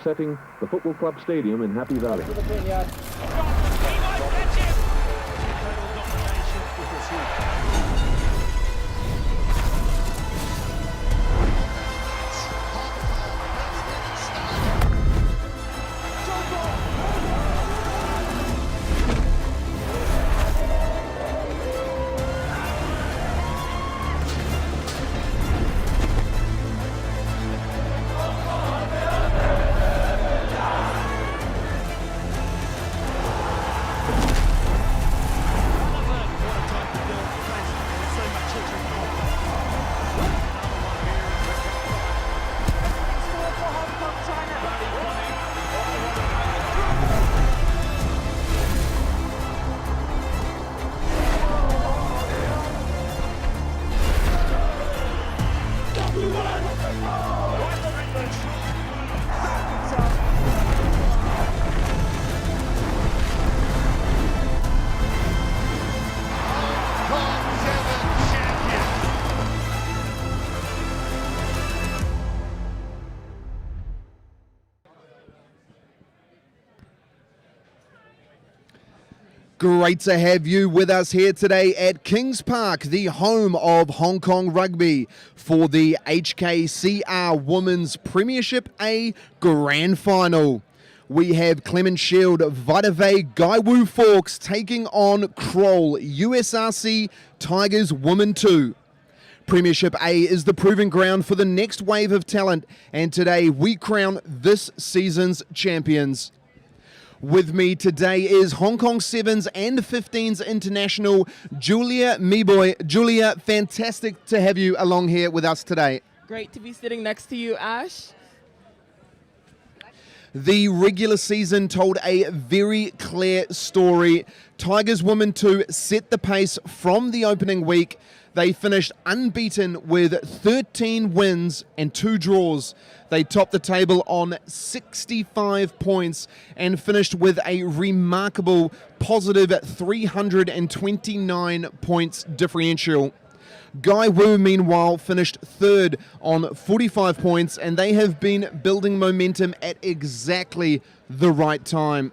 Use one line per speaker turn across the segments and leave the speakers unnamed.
setting, the Football Club Stadium in Happy Valley.
Great to have you with us here today at Kings Park, the home of Hong Kong rugby, for the HKCR Women's Premiership A Grand Final. We have Clement Shield, VeitVa, Gaiwu Fawkes taking on Kroll, USRC Tigers Women 2. Premiership A is the proving ground for the next wave of talent, and today we crown this season's champions. With me today is Hong Kong 7s and 15s international Julia Meboy. Julia, fantastic to have you along here with us today.
Great to be sitting next to you, Ash.
The regular season told a very clear story. Tigers Women 2 set the pace from the opening week. They finished unbeaten with 13 wins and 2 draws. They topped the table on 65 points and finished with a remarkable positive 329 points differential. Gaiwu, meanwhile, finished third on 45 points, and they have been building momentum at exactly the right time.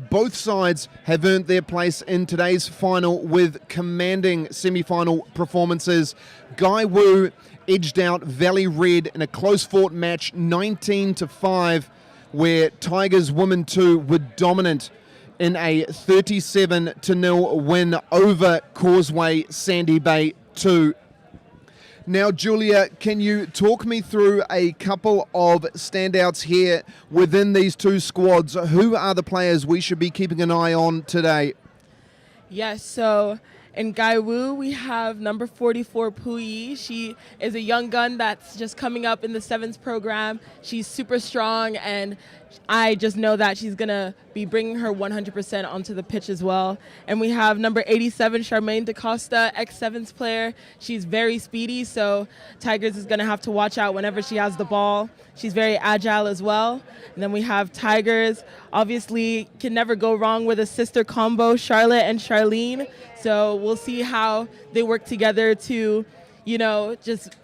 Both sides have earned their place in today's final with commanding semi-final performances. Gaiwu edged out Valley Red in a close-fought match 19-5, where Tigers Women 2 were dominant in a 37-0 win over Causeway Sandy Bay 2. Now, Julia, can you talk me through a couple of standouts here within these two squads? Who are the players we should be keeping an eye on today?
Yes, so in Gaiwu, we have number 44, Puyi. She is a young gun that's just coming up in the 7s program. She's super strong, and I just know that she's going to be bringing her 100% onto the pitch as well. And we have number 87, Charmaine DaCosta, ex-7s player. She's very speedy, so Tigers is going to have to watch out whenever she has the ball. She's very agile as well. And then we have Tigers. Obviously, can never go wrong with a sister combo, Charlotte and Charlene. So we'll see how they work together to, you know, just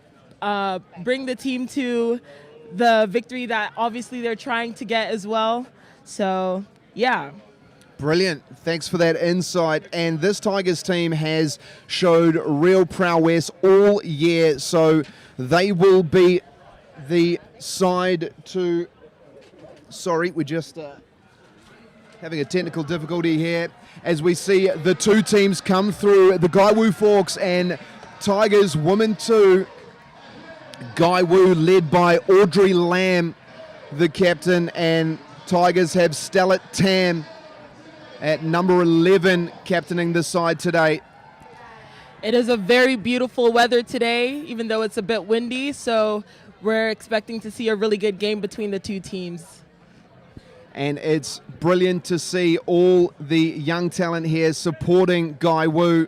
bring the team to the victory that obviously they're trying to get as well. So, yeah.
Brilliant. Thanks for that insight. And this Tigers team has showed real prowess all year, so they will be the side to... Sorry, we're just having a technical difficulty here as we see the two teams come through, the Gaiwu Fawkes and Tigers Women 2. Gaiwu led by Audrey Lamb, the captain, and Tigers have Stellit Tam at number 11 captaining the side today.
It is a very beautiful weather today, even though it's a bit windy, so we're expecting to see a really good game between the two teams.
And it's brilliant to see all the young talent here supporting Gaiwu.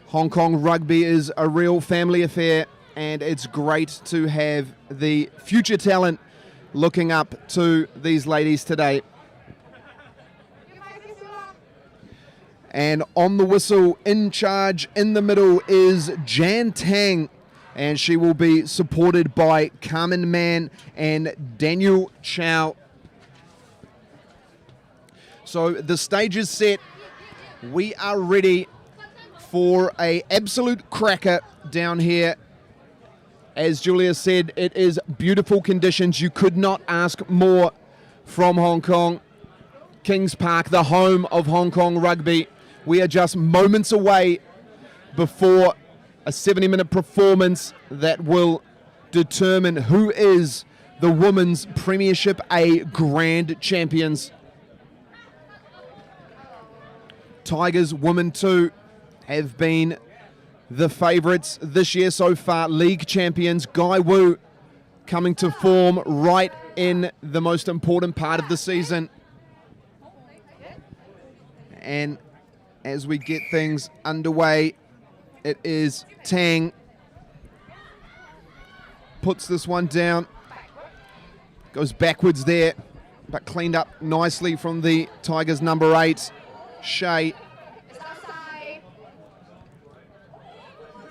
Hong Kong rugby is a real family affair, and it's great to have the future talent looking up to these ladies today. And on the whistle, in charge in the middle, is Jan Tang. and she will be supported by Carmen Mann and Daniel Chow. So the stage is set. We are ready for an absolute cracker down here. As Julia said, it is beautiful conditions. You could not ask more from Hong Kong. Kings Park, the home of Hong Kong rugby. We are just moments away before a 70-minute performance that will determine who is the Women's Premiership A Grand Champions. Tigers Women 2 have been the favourites this year so far. League champions Gaiwu coming to form right in the most important part of the season. And as we get things underway, it is Tang. Puts this one down. Goes backwards there, but cleaned up nicely from the Tigers number 8, Shea.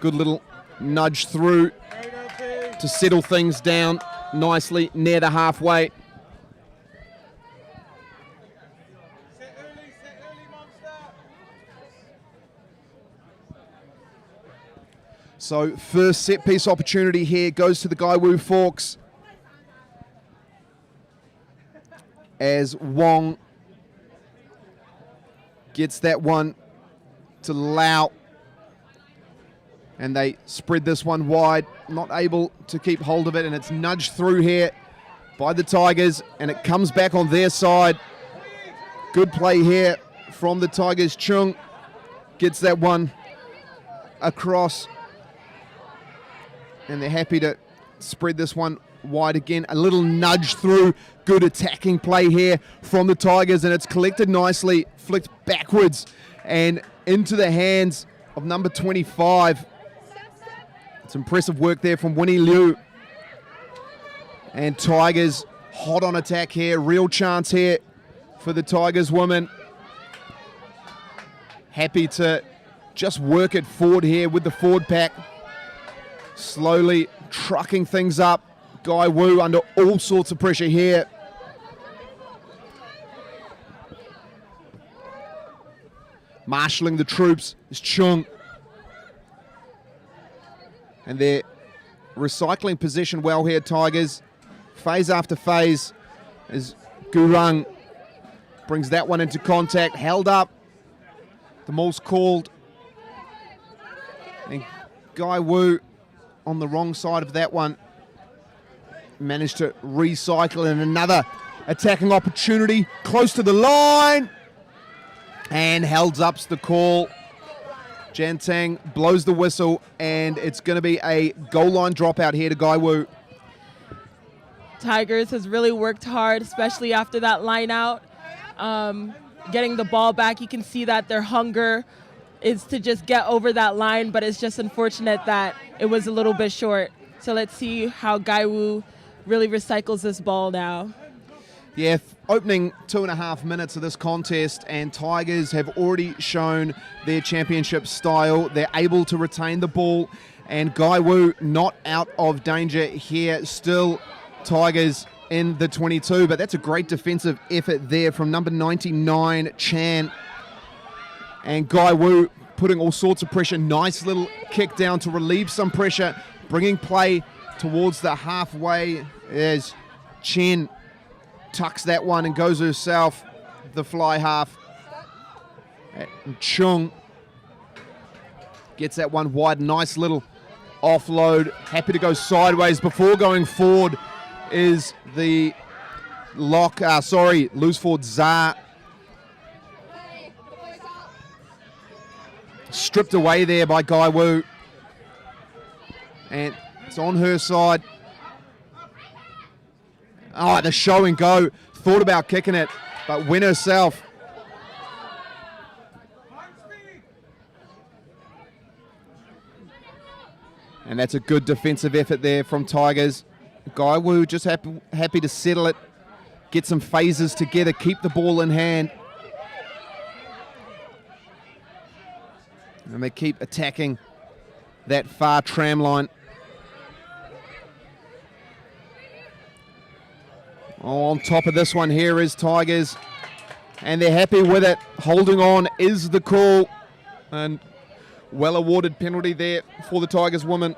Good little nudge through to settle things down nicely near the halfway. So first set piece opportunity here goes to the Gaiwu Fawkes, as Wong gets that one to Lau. And they spread this one wide, not able to keep hold of it, and it's nudged through here by the Tigers, and it comes back on their side. Good play here from the Tigers. Chung gets that one across, and they're happy to spread this one wide again. A little nudge through. Good attacking play here from the Tigers, and it's collected nicely, flicked backwards and into the hands of number 25. It's impressive work there from Winnie Liu. And Tigers hot on attack here. Real chance here for the Tigers women. Happy to just work it forward here with the forward pack. Slowly trucking things up. Gaiwu under all sorts of pressure here. Marshalling the troops is Chung. And they're recycling possession well here, Tigers. Phase after phase as Gurung brings that one into contact. Held up. The maul's called. And Gaiwu on the wrong side of that one managed to recycle, and another attacking opportunity close to the line. And held up's the call. Jan Tang blows the whistle, and it's going to be a goal line dropout here to Gaiwu.
Tigers has really worked hard, especially after that line out. Getting the ball back, you can see that their hunger is to just get over that line, but it's just unfortunate that it was a little bit short. So let's see how Gaiwu really recycles this ball now.
Yeah, opening 2.5 minutes of this contest, and Tigers have already shown their championship style. They're able to retain the ball, and Gaiwu not out of danger here. Still Tigers in the 22, but that's a great defensive effort there from number 99, Chan. And Gaiwu putting all sorts of pressure. Nice little kick down to relieve some pressure, bringing play towards the halfway as Chen tucks that one and goes herself the fly half. And Chung gets that one wide. Nice little offload. Happy to go sideways before going forward is the loose forward Zah. Stripped away there by Gaiwu. And it's on her side. Oh, the show and go. Thought about kicking it, but went herself. And that's a good defensive effort there from Tigers. Gaiwu just happy to settle it, get some phases together, keep the ball in hand. And they keep attacking that far tram line. On top of this one here is Tigers, and they're happy with it. Holding on is the call, and well awarded penalty there for the Tigers women.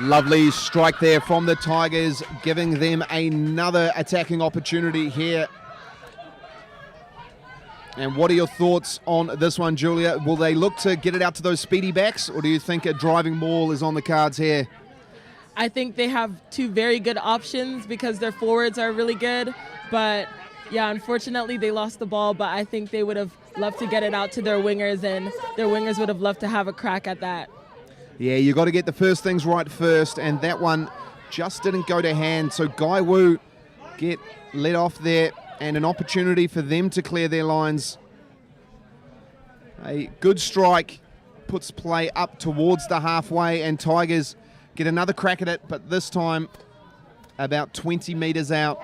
Lovely strike there from the Tigers, giving them another attacking opportunity here. And what are your thoughts on this one, Julia? Will they look to get it out to those speedy backs, or do you think a driving maul is on the cards here?
I think they have two very good options because their forwards are really good. But yeah, unfortunately they lost the ball, but I think they would have loved to get it out to their wingers, and their wingers would have loved to have a crack at that.
Yeah, you got to get the first things right first, and that one just didn't go to hand. So Gaiwu get let off there, and an opportunity for them to clear their lines. A good strike puts play up towards the halfway, and Tigers get another crack at it, but this time about 20 metres out.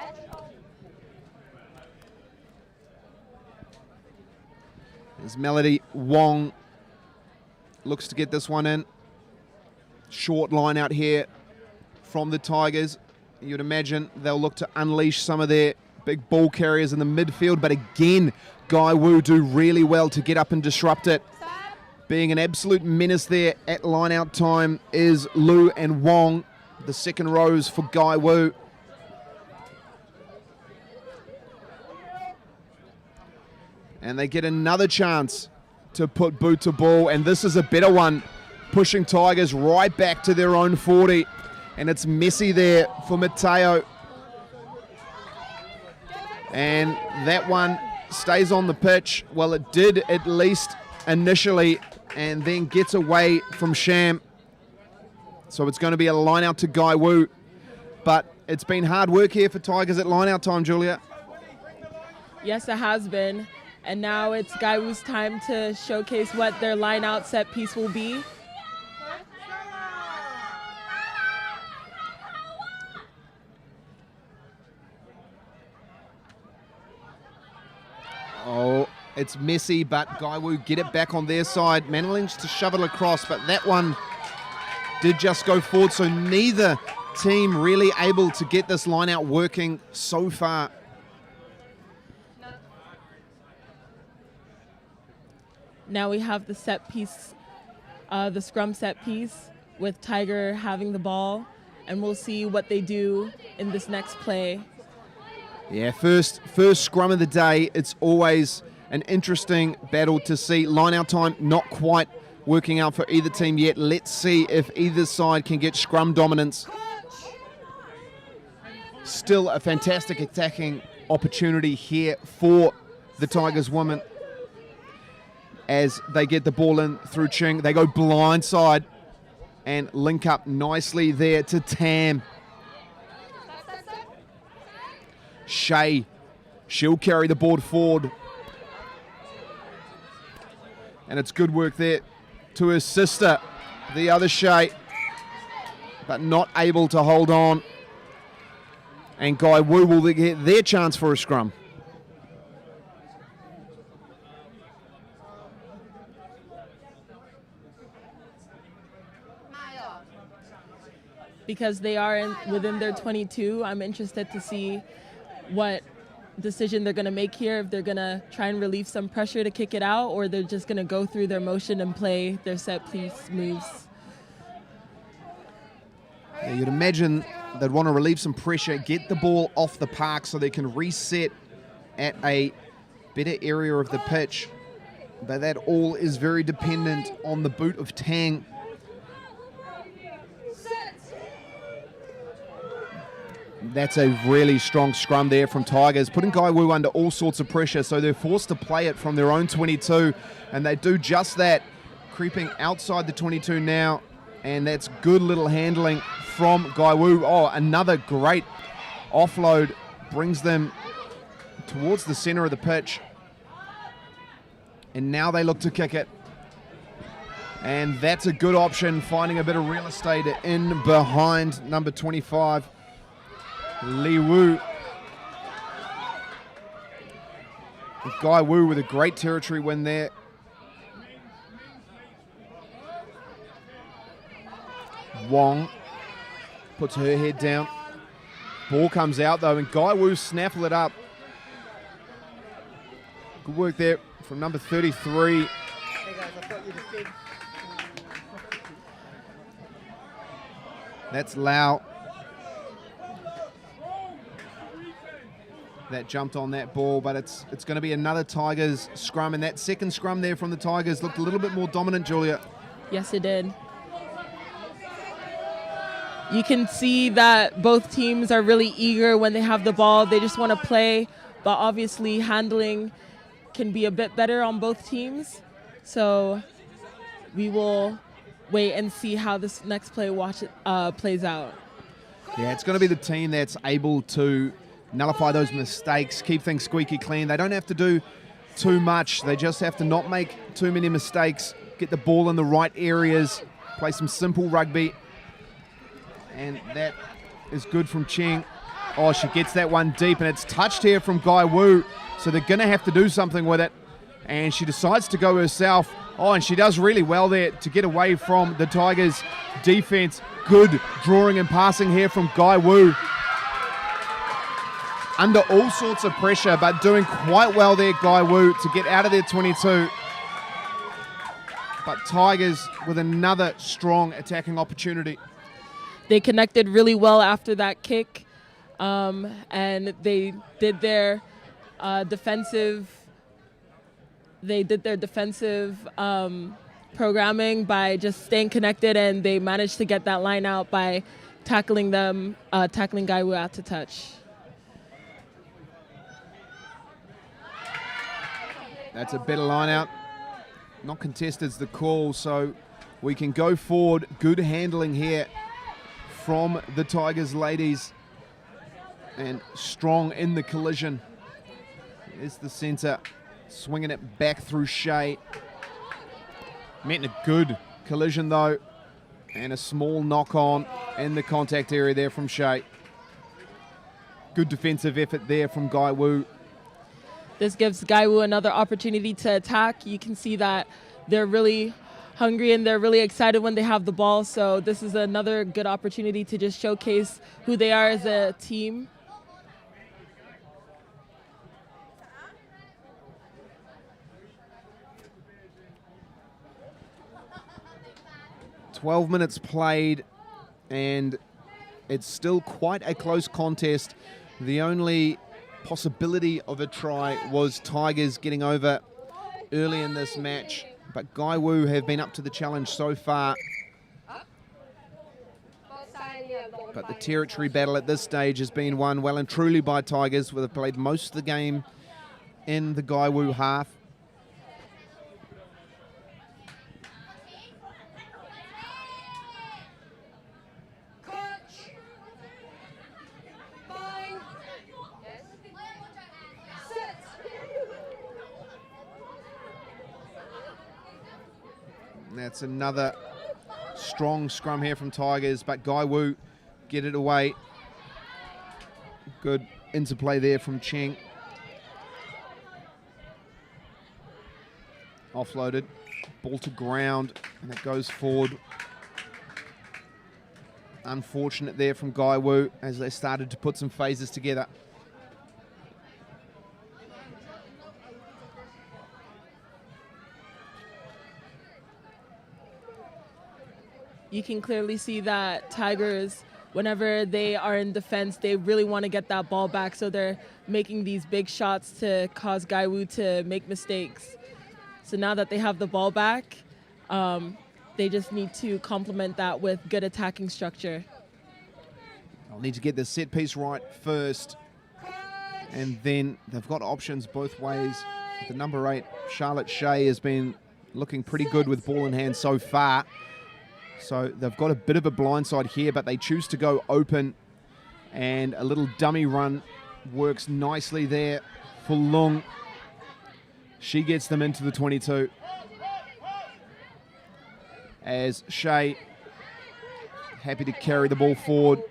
As Melody Wong looks to get this one in. Short line out here from the Tigers. You'd imagine they'll look to unleash some of their big ball carriers in the midfield, but again, Gaiwu do really well to get up and disrupt it. Being an absolute menace there at line-out time is Liu and Wong, the second rows for Gaiwu. And they get another chance to put boot to ball, and this is a better one, pushing Tigers right back to their own 40. And it's messy there for Mateo. And that one stays on the pitch. Well, it did at least initially, and then gets away from Sham. So it's going to be a line out to Gaiwu. But it's been hard work here for Tigers at line out time, Julia.
Yes, it has been. And now it's Gaiwu's time to showcase what their line out set piece will be.
Oh, it's messy, but Gaiwu get it back on their side. Managed to shove it across, but that one did just go forward, so neither team really able to get this line out working so far.
Now we have the set piece, the scrum set piece, with Tiger having the ball, and we'll see what they do in this next play.
Yeah, first scrum of the day. It's always an interesting battle to see. Line out time not quite working out for either team yet. Let's see if either side can get scrum dominance. Still a fantastic attacking opportunity here for the Tigers women. As they get the ball in through Ching, they go blindside and link up nicely there to Tam. Shay, she'll carry the board forward. And it's good work there to her sister, the other Shay, but not able to hold on. And Gaiwu will get their chance for a scrum.
Because they are within their 22, I'm interested to see what decision they're going to make here, if they're going to try and relieve some pressure to kick it out, or they're just going to go through their motion and play their set piece moves.
Yeah, you'd imagine they'd want to relieve some pressure, get the ball off the park so they can reset at a better area of the pitch. But that all is very dependent on the boot of Tang. That's a really strong scrum there from Tigers, putting Gaiwu under all sorts of pressure, so they're forced to play it from their own 22, and they do just that, creeping outside the 22 now, and that's good little handling from Gaiwu. Oh, another great offload brings them towards the center of the pitch, and now they look to kick it. And that's a good option, finding a bit of real estate in behind number 25, Gaiwu. Gaiwu with a great territory win there. Wong puts her head down. Ball comes out though, and Gaiwu snaffle it up. Good work there from number 33. That's Lau. That jumped on that ball, but it's going to be another Tigers scrum, and that second scrum there from the Tigers looked a little bit more dominant, Julia.
Yes, it did. You can see that both teams are really eager when they have the ball. They just want to play, but obviously handling can be a bit better on both teams. So we will wait and see how this next play plays out.
Yeah, it's going to be the team that's able to nullify those mistakes, keep things squeaky clean. They don't have to do too much. They just have to not make too many mistakes, get the ball in the right areas, play some simple rugby. And that is good from Cheng. Oh, she gets that one deep, and it's touched here from Gaiwu. So they're going to have to do something with it. And she decides to go herself. Oh, and she does really well there to get away from the Tigers' defense. Good drawing and passing here from Gaiwu. Under all sorts of pressure, but doing quite well there, Gaiwu, to get out of their 22. But Tigers with another strong attacking opportunity.
They connected really well after that kick, and they did their defensive programming by just staying connected, and they managed to get that line out by tackling Gaiwu out to touch.
That's a better line out. Not contested is the call, so we can go forward. Good handling here from the Tigers ladies, and strong in the collision. There's the centre, swinging it back through Shea. Meant a good collision though, and a small knock on in the contact area there from Shea. Good defensive effort there from Gaiwu.
This gives Gaiwu another opportunity to attack. You can see that they're really hungry and they're really excited when they have the ball. So this is another good opportunity to just showcase who they are as a team.
"12 minutes played, and it's still quite a close contest. The only possibility of a try was Tigers getting over early in this match, but Gaiwu have been up to the challenge so far. But the territory battle at this stage has been won well and truly by Tigers, where they've played most of the game in the Gaiwu half. That's another strong scrum here from Tigers, but Gaiwu get it away. Good interplay there from Cheng. Offloaded, ball to ground, and it goes forward. Unfortunate there from Gaiwu as they started to put some phases together.
You can clearly see that Tigers, whenever they are in defense, they really want to get that ball back, so they're making these big shots to cause Gaiwu to make mistakes. So now that they have the ball back, they just need to complement that with good attacking structure.
They'll need to get the set piece right first, and then they've got options both ways. The number 8, Charlotte Shea, has been looking pretty good with ball in hand so far. So they've got a bit of a blindside here, but they choose to go open, and a little dummy run works nicely there for Lung. She gets them into the 22. as Shea happy to carry the ball forward.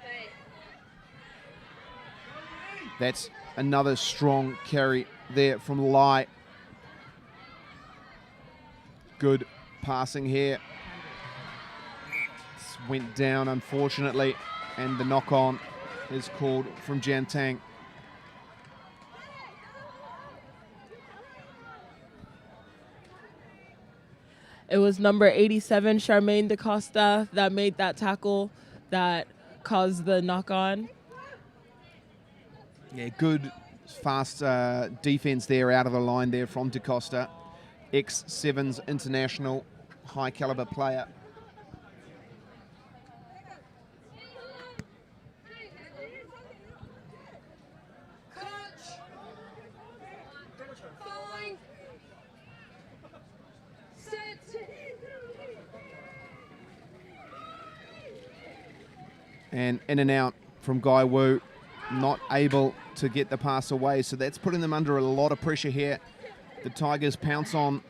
That's another strong carry there from Lai. Good passing here. This went down, unfortunately, and the knock-on is called from Jan Tang.
It was number 87, Charmaine DaCosta, that made that tackle that caused the knock-on.
Yeah, good, fast defense there out of the line there from DaCosta. Ex-Sevens international, high-caliber player. And in and out from Gaiwu, not able to get the pass away. So that's putting them under a lot of pressure here. The Tigers pounce on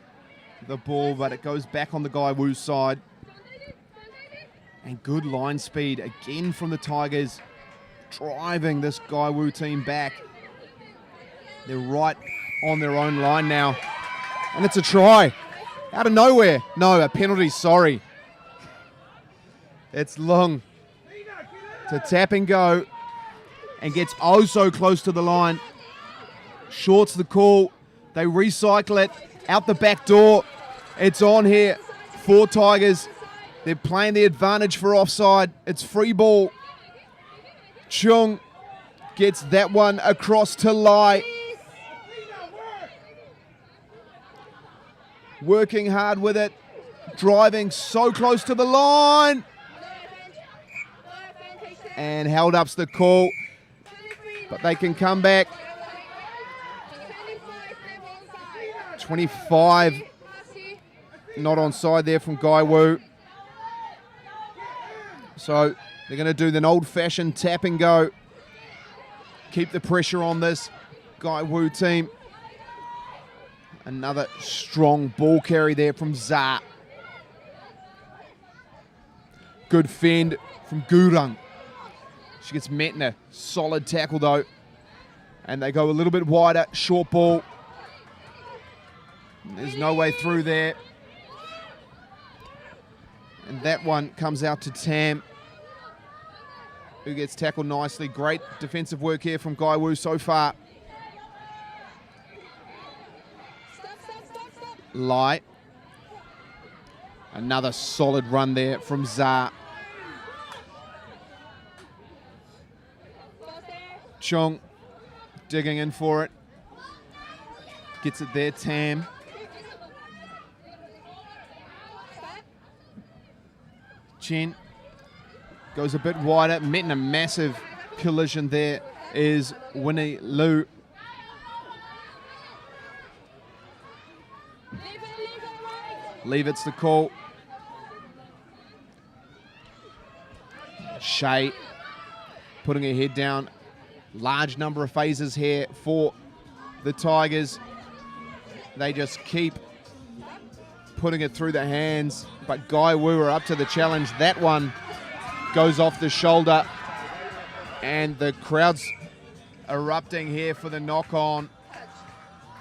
the ball, but it goes back on the Gaiwu side. And good line speed again from the Tigers, driving this Gaiwu team back. They're right on their own line now. And it's a try. Out of nowhere. No, a penalty, sorry. It's Lung to tap and go, and gets oh so close to the line. Shorts the call. They recycle it out the back door. It's on here for Tigers. They're playing the advantage for offside. It's free ball. Chung gets that one across to Lai. Working hard with it. Driving so close to the line. And held up's the call. But they can come back. 25. Not onside there from Gaiwu. So they're going to do the old-fashioned tap and go. Keep the pressure on this Gaiwu team. Another strong ball carry there from Za. Good fend from Gurung. She gets met in a solid tackle though. And they go a little bit wider, short ball. There's no way through there. And that one comes out to Tam, who gets tackled nicely. Great defensive work here from Gaiwu so far. Lai. Another solid run there from Za. Chong digging in for it. Gets it there, Tam. Chen goes a bit wider. Met in a massive collision there is Winnie Liu. Leave it's the call. Shea putting her head down. Large number of phases here for the Tigers. They just keep putting it through the hands, but Gaiwu are up to the challenge. That one goes off the shoulder, and the crowd's erupting here for the knock-on,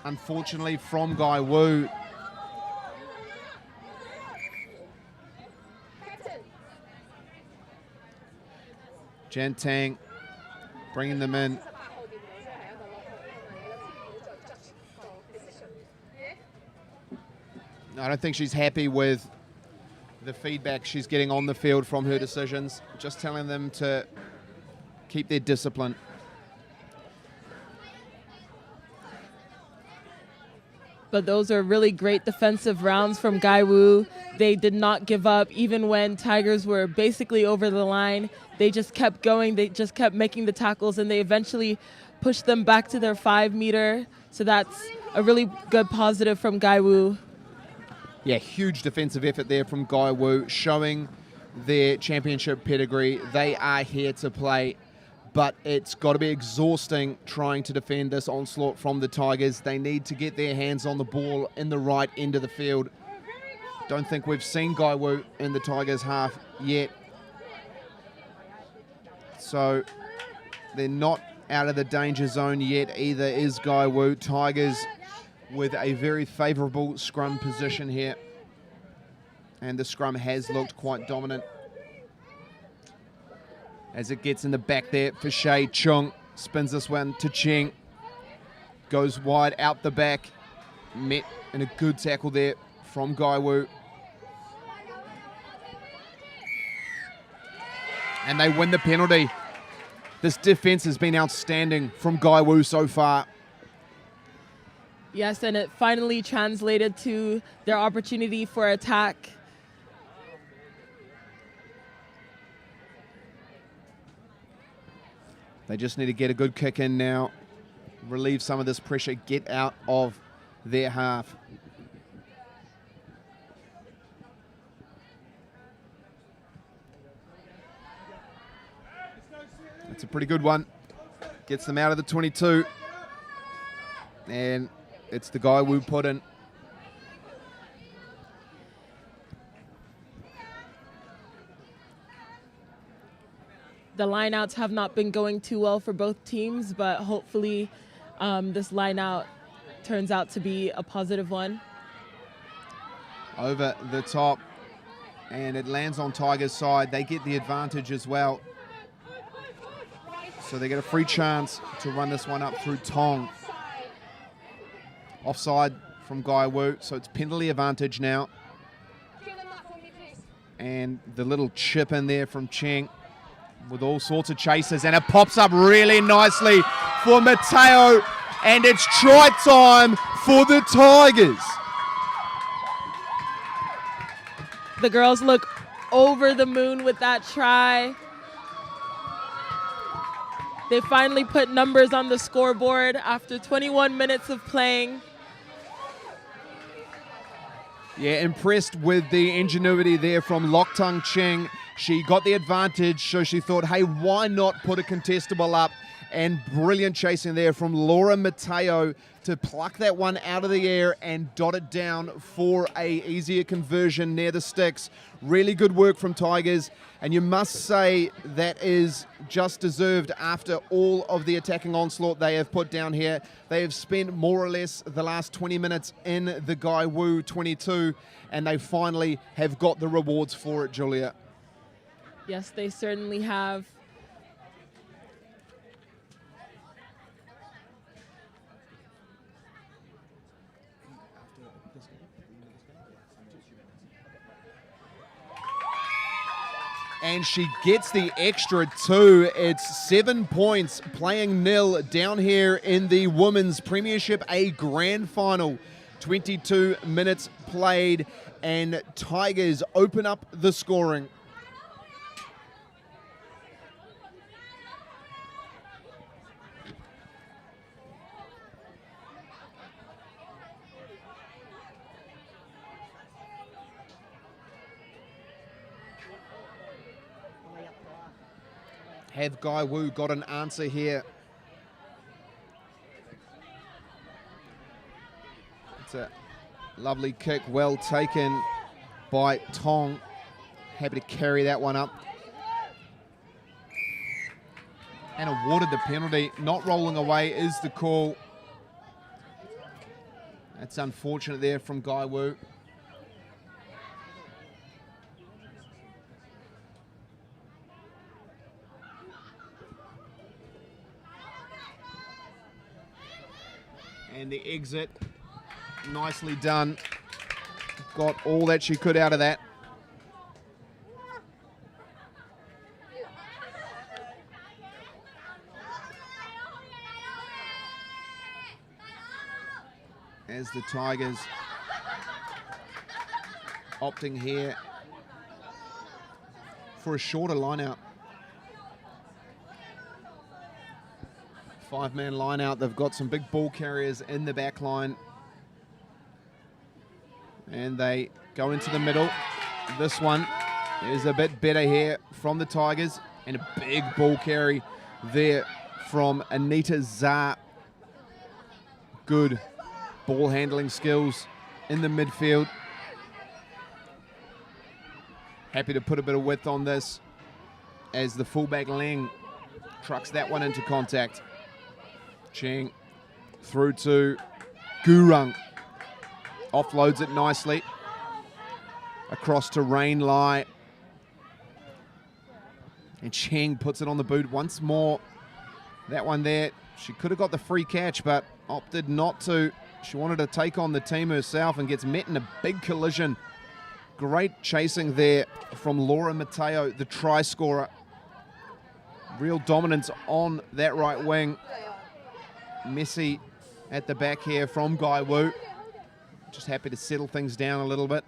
unfortunately, from Gaiwu. Jan Tang bringing them in. I don't think she's happy with the feedback she's getting on the field from her decisions. Just telling them to keep their discipline.
But those are really great defensive rounds from Gaiwu. They did not give up even when Tigers were basically over the line. They just kept going. They just kept making the tackles, and they eventually pushed them back to their 5 meter. So that's a really good positive from Gaiwu.
Yeah, huge defensive effort there from Gaiwu, showing their championship pedigree. They are here to play, but it's got to be exhausting trying to defend this onslaught from the Tigers. They need to get their hands on the ball in the right end of the field. Don't think we've seen Gaiwu in the Tigers half yet. So they're not out of the danger zone yet, either is Gaiwu. Tigers with a very favourable scrum position here. And the scrum has looked quite dominant. As it gets in the back there for Shea Chung. Spins this one to Cheng. Goes wide out the back. Met in a good tackle there from Gaiwu. And they win the penalty. This defense has been outstanding from Gaiwu so far.
Yes, and it finally translated to their opportunity for attack.
They just need to get a good kick in now, relieve some of this pressure, get out of their half. That's a pretty good one. Gets them out of the 22. And it's the Gaiwu put in.
The lineouts have not been going too well for both teams, but hopefully this lineout turns out to be a positive one.
Over the top, and it lands on Tigers' side. They get the advantage as well. So they get a free chance to run this one up through Tong. Offside from Gaiwu, so it's penalty advantage now. And the little chip in there from Cheng with all sorts of chasers, and it pops up really nicely for Mateo, and it's try time for the Tigers.
The girls look over the moon with that try. They finally put numbers on the scoreboard after 21 minutes of playing.
Yeah, impressed with the ingenuity there from Loktang Cheng. She got the advantage, so she thought, hey, why not put a contestable up? And brilliant chasing there from Laura Mateo to pluck that one out of the air and dot it down for a easier conversion near the sticks. Really good work from Tigers, and you must say that is just deserved after all of the attacking onslaught they have put down here. They have spent more or less the last 20 minutes in the Gaiwu 22, and they finally have got the rewards for it, Julia.
Yes, they certainly have.
And she gets the extra 2. It's 7 points, playing nil down here in the Women's Premiership A Grand Final. 22 minutes played, and Tigers open up the scoring. Have Gaiwu got an answer here? It's a lovely kick, well taken by Tong. Happy to carry that one up. And awarded the penalty. Not rolling away is the call. That's unfortunate there from Gaiwu. And the exit, nicely done. Got all that she could out of that. As the Tigers opting here for a shorter line out. 5-man line out. They've got some big ball carriers in the back line. And they go into the middle. This one is a bit better here from the Tigers. And a big ball carry there from Anita Zah. Good ball handling skills in the midfield. Happy to put a bit of width on this as the fullback Leng trucks that one into contact. Cheng through to Gurung. Offloads it nicely. Across to Rain Lai. And Cheng puts it on the boot once more. That one there, she could have got the free catch, but opted not to. She wanted to take on the team herself and gets met in a big collision. Great chasing there from Laura Mateo, the try scorer. Real dominance on that right wing. Messi at the back here from Gaiwu. Just happy to settle things down a little bit.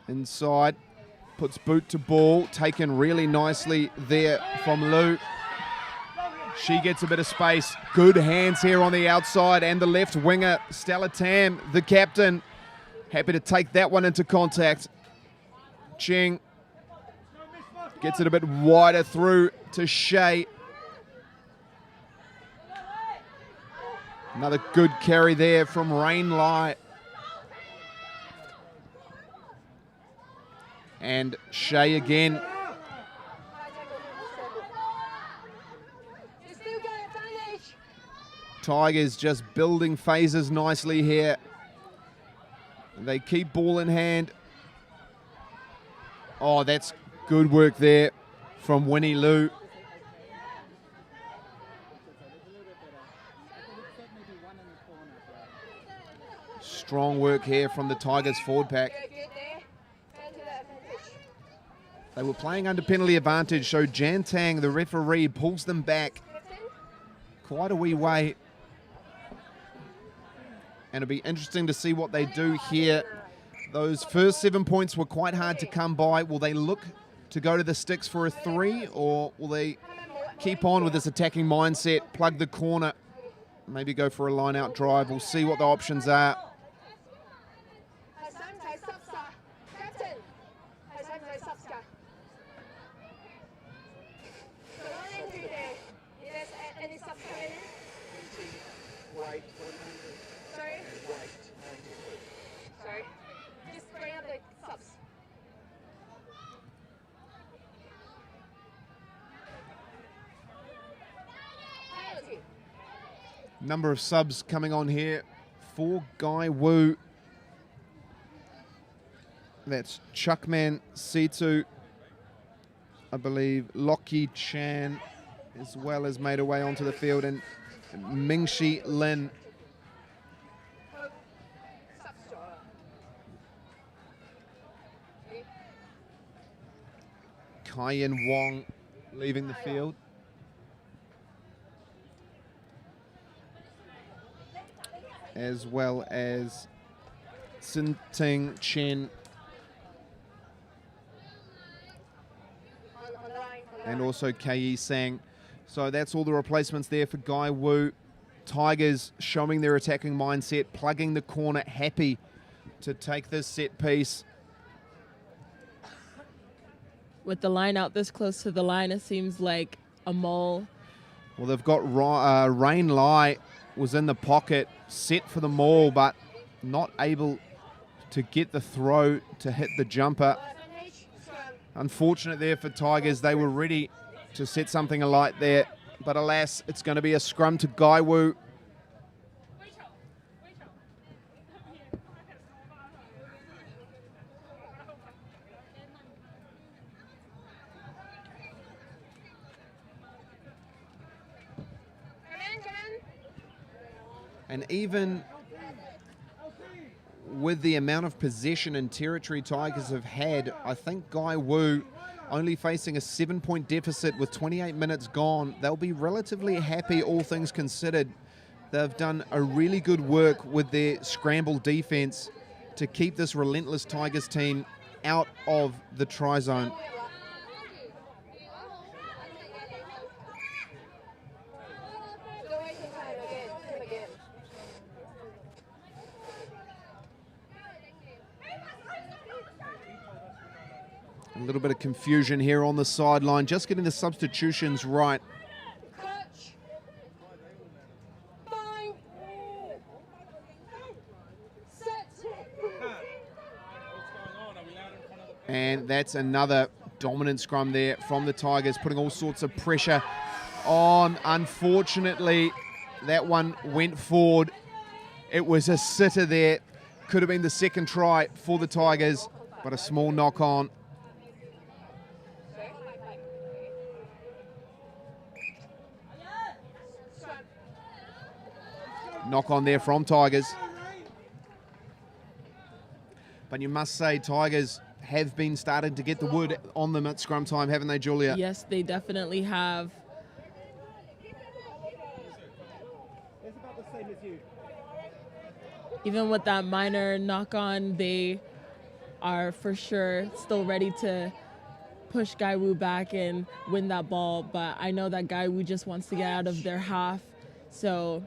Inside. Puts boot to ball, taken really nicely there from Lou. She gets a bit of space. Good hands here on the outside, and the left winger, Stella Tam, the captain, happy to take that one into contact. Cheng gets it a bit wider through to Shea. Another good carry there from Rain Lai. And Shea again. Tigers just building phases nicely here. They keep ball in hand. Oh, that's good work there from Winnie Liu. Strong work here from the Tigers forward pack. They were playing under penalty advantage, so Jan Tang, the referee, pulls them back quite a wee way. And it'll be interesting to see what they do here. Those first 7 points were quite hard to come by. Will they look to go to the sticks for a 3, or will they keep on with this attacking mindset, plug the corner, maybe go for a line-out drive? We'll see what the options are. Number of subs coming on here for Gaiwu. That's Chuckman Situ, I believe Lockie Chan, as well as made her way onto the field, and Mingxi Lin. Kaiyan Wong leaving the field. As well as Sin Ting Chen. And also Kei Sang. So that's all the replacements there for Gaiwu. Tigers showing their attacking mindset, plugging the corner, happy to take this set piece.
With the line out this close to the line, it seems like a mole.
Well, they've got Rain Lai was in the pocket, set for the maul, but not able to get the throw to hit the jumper. Unfortunate there for Tigers. They were ready to set something alight there, but alas, it's going to be a scrum to Gaiwu. And even with the amount of possession and territory Tigers have had, I think Gaiwu, only facing a 7-point deficit with 28 minutes gone, they'll be relatively happy, all things considered. They've done a really good work with their scramble defense to keep this relentless Tigers team out of the try zone. A little bit of confusion here on the sideline, just getting the substitutions right. And that's another dominant scrum there from the Tigers, putting all sorts of pressure on. Unfortunately, that one went forward. It was a sitter there. Could have been the second try for the Tigers, but a small knock on. Knock on there from Tigers. But you must say Tigers have been starting to get the wood on them at scrum time, haven't they, Julia?
Yes, they definitely have. Even with that minor knock-on, they are for sure still ready to push Gaiwu back and win that ball. But I know that Gaiwu just wants to get out of their half. So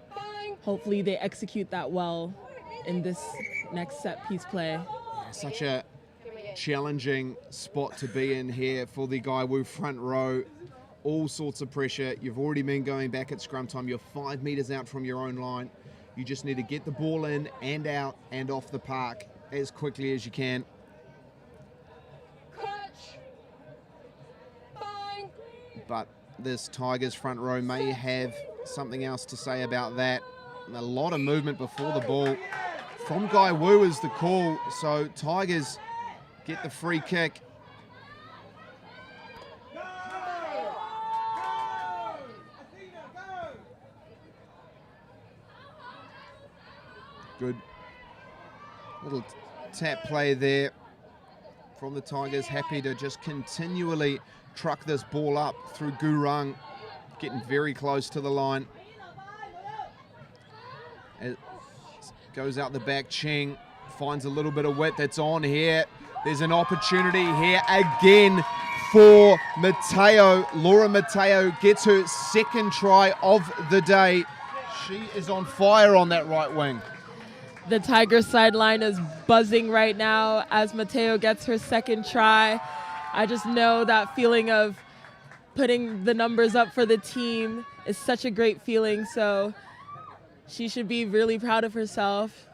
hopefully they execute that well in this next set piece play.
Such a challenging spot to be in here for the Gaiwu front row. All sorts of pressure. You've already been going back at scrum time. You're 5 meters out from your own line. You just need to get the ball in and out and off the park as quickly as you can. But this Tigers front row may have something else to say about that. A lot of movement before the ball. From Gaiwu is the call, so Tigers get the free kick. Good little tap play there from the Tigers. Happy to just continually truck this ball up through Gurung, getting very close to the line. It goes out the back. Cheng finds a little bit of width. That's on here. There's an opportunity here again for Mateo. Laura Mateo gets her second try of the day. She is on fire on that right wing.
The Tigers sideline is buzzing right now as Mateo gets her second try. I just know that feeling of putting the numbers up for the team is such a great feeling, so she should be really proud of herself.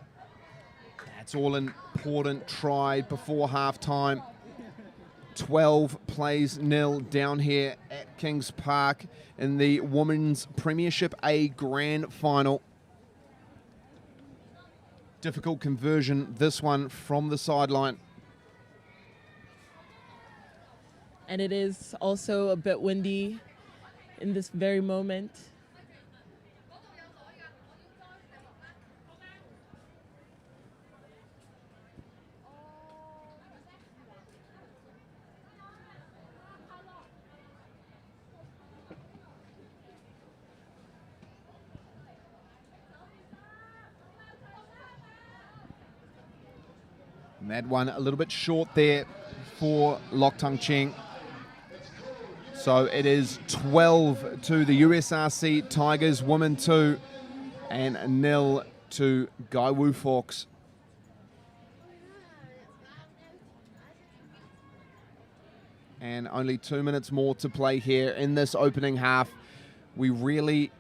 That's all important try before halftime. 12-0 down here at Kings Park in the Women's Premiership A Grand Final. Difficult conversion, this one from the sideline.
And it is also a bit windy in this very moment.
And that one a little bit short there for Lok Tung Cheng. So it is 12 to the USRC Tigers, women 2, and 0 to Gaiwu Fawkes. And only 2 minutes more to play here in this opening half. We really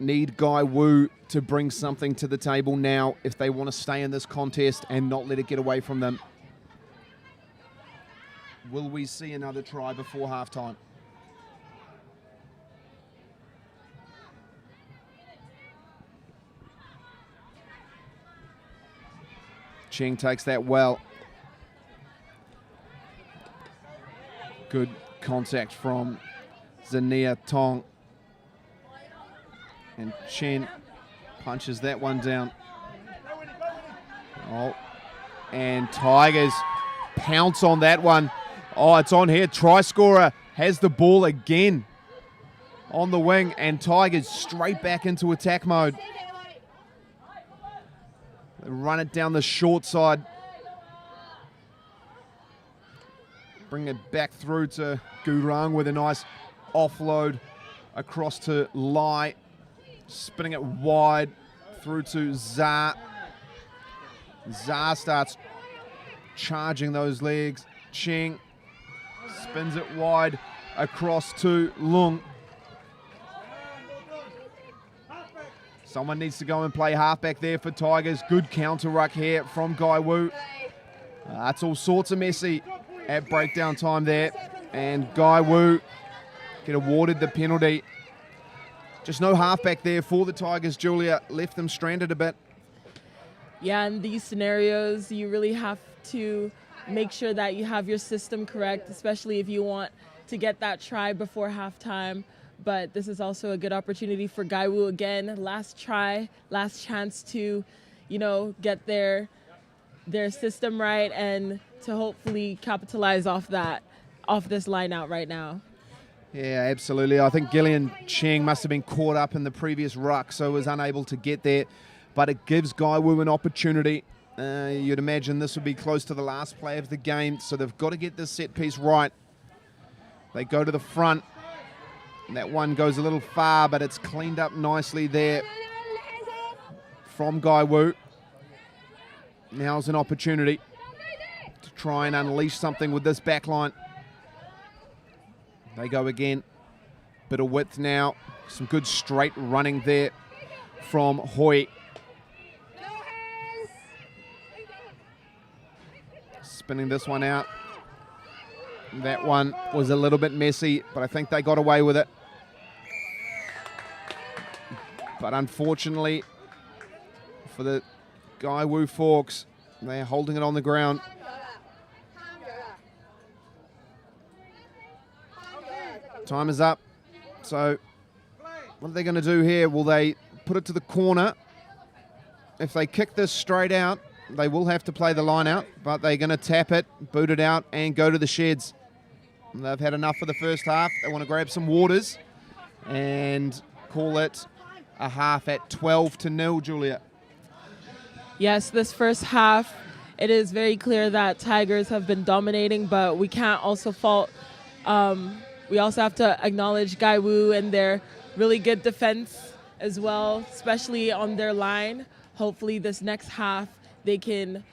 need Gaiwu to bring something to the table now if they want to stay in this contest and not let it get away from them. Will we see another try before halftime? Cheng takes that well. Good contact from Zania Tong. And Chen punches that one down. Oh, and Tigers pounce on that one. Oh, it's on here. Try scorer has the ball again on the wing, and Tigers straight back into attack mode. They run it down the short side. Bring it back through to Gurung with a nice offload across to Lai. Spinning it wide through to Zha. Zha starts charging those legs. Cheng spins it wide across to Lung. Someone needs to go and play halfback there for Tigers. Good counter ruck here from Gaiwu. That's all sorts of messy at breakdown time there, and Gaiwu get awarded the penalty. Just no halfback there for the Tigers, Julia. Left them stranded a bit.
Yeah, in these scenarios, you really have to make sure that you have your system correct, especially if you want to get that try before halftime. But this is also a good opportunity for Gaiwu again. Last try, last chance to, get their system right and to hopefully capitalize off this line out right now.
Yeah, absolutely. I think Gillian Cheng must have been caught up in the previous ruck, so was unable to get there. But it gives Gaiwu an opportunity. You'd imagine this would be close to the last play of the game, so they've got to get this set piece right. They go to the front. That one goes a little far, but it's cleaned up nicely there from Gaiwu. Now's an opportunity to try and unleash something with this back line. They go again. Bit of width now. Some good straight running there from Hoy. Spinning this one out. That one was a little bit messy, but I think they got away with it. But unfortunately for the Gaiwu Fawkes, they're holding it on the ground. Time is up. So what are they going to do here? Will they put it to the corner? If they kick this straight out, they will have to play the line out, but they're going to tap it, boot it out, and go to the sheds. They've had enough for the first half. They want to grab some waters and call it a half at 12-0, Julia.
Yes, this first half, it is very clear that Tigers have been dominating, but we can't also fault. We also have to acknowledge Gaiwu and their really good defense as well, especially on their line. Hopefully this next half they can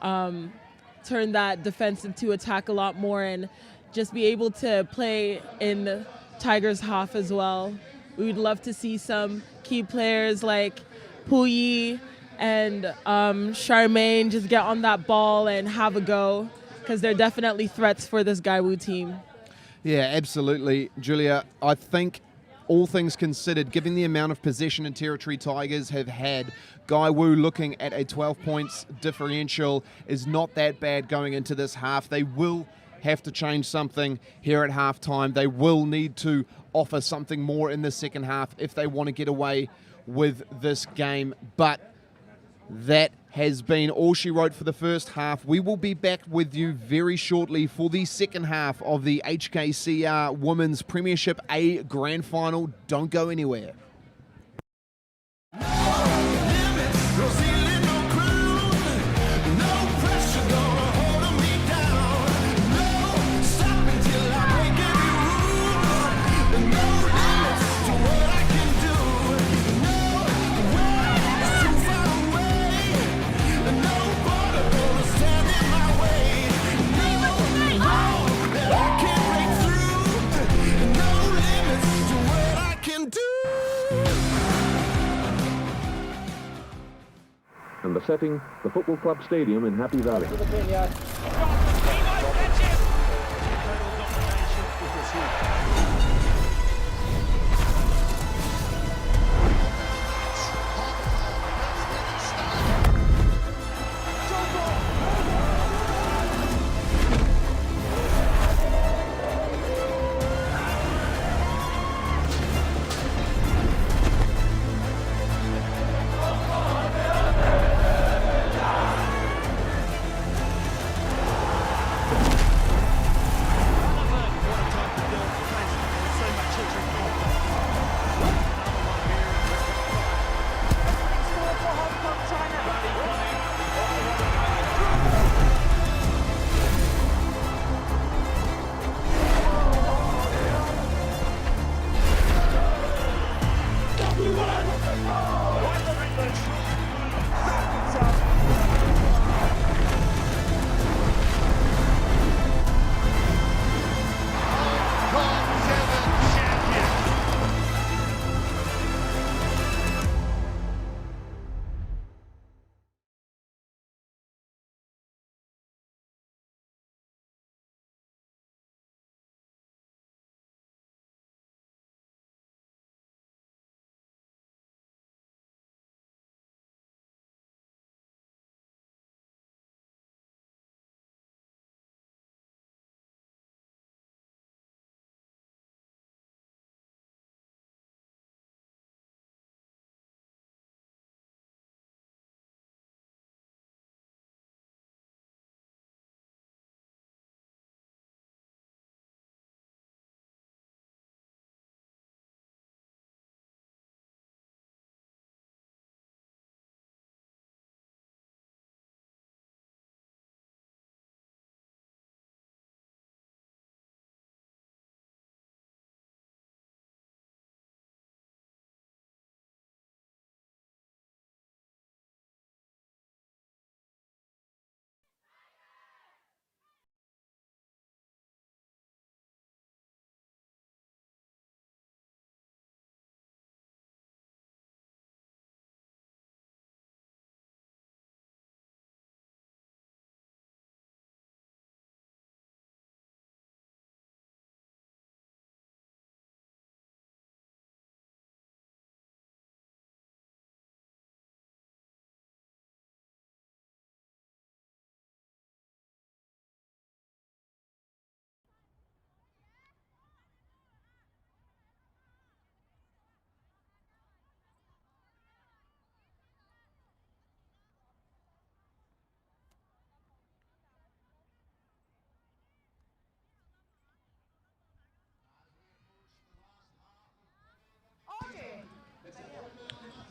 turn that defense into attack a lot more and just be able to play in Tigers' half as well. We would love to see some key players like Puyi and Charmaine just get on that ball and have a go, because they're definitely threats for this Gaiwu team.
Yeah, absolutely, Julia. I think all things considered, given the amount of possession and territory Tigers have had, Gaiwu looking at a 12 points differential is not that bad going into this half. They will have to change something here at halftime. They will need to offer something more in the second half if they want to get away with this game. But that has been all she wrote for the first half. We will be back with you very shortly for the second half of the HKCR Women's Premiership A Grand Final. Don't go anywhere.
And the setting, the Football Club Stadium in Happy Valley.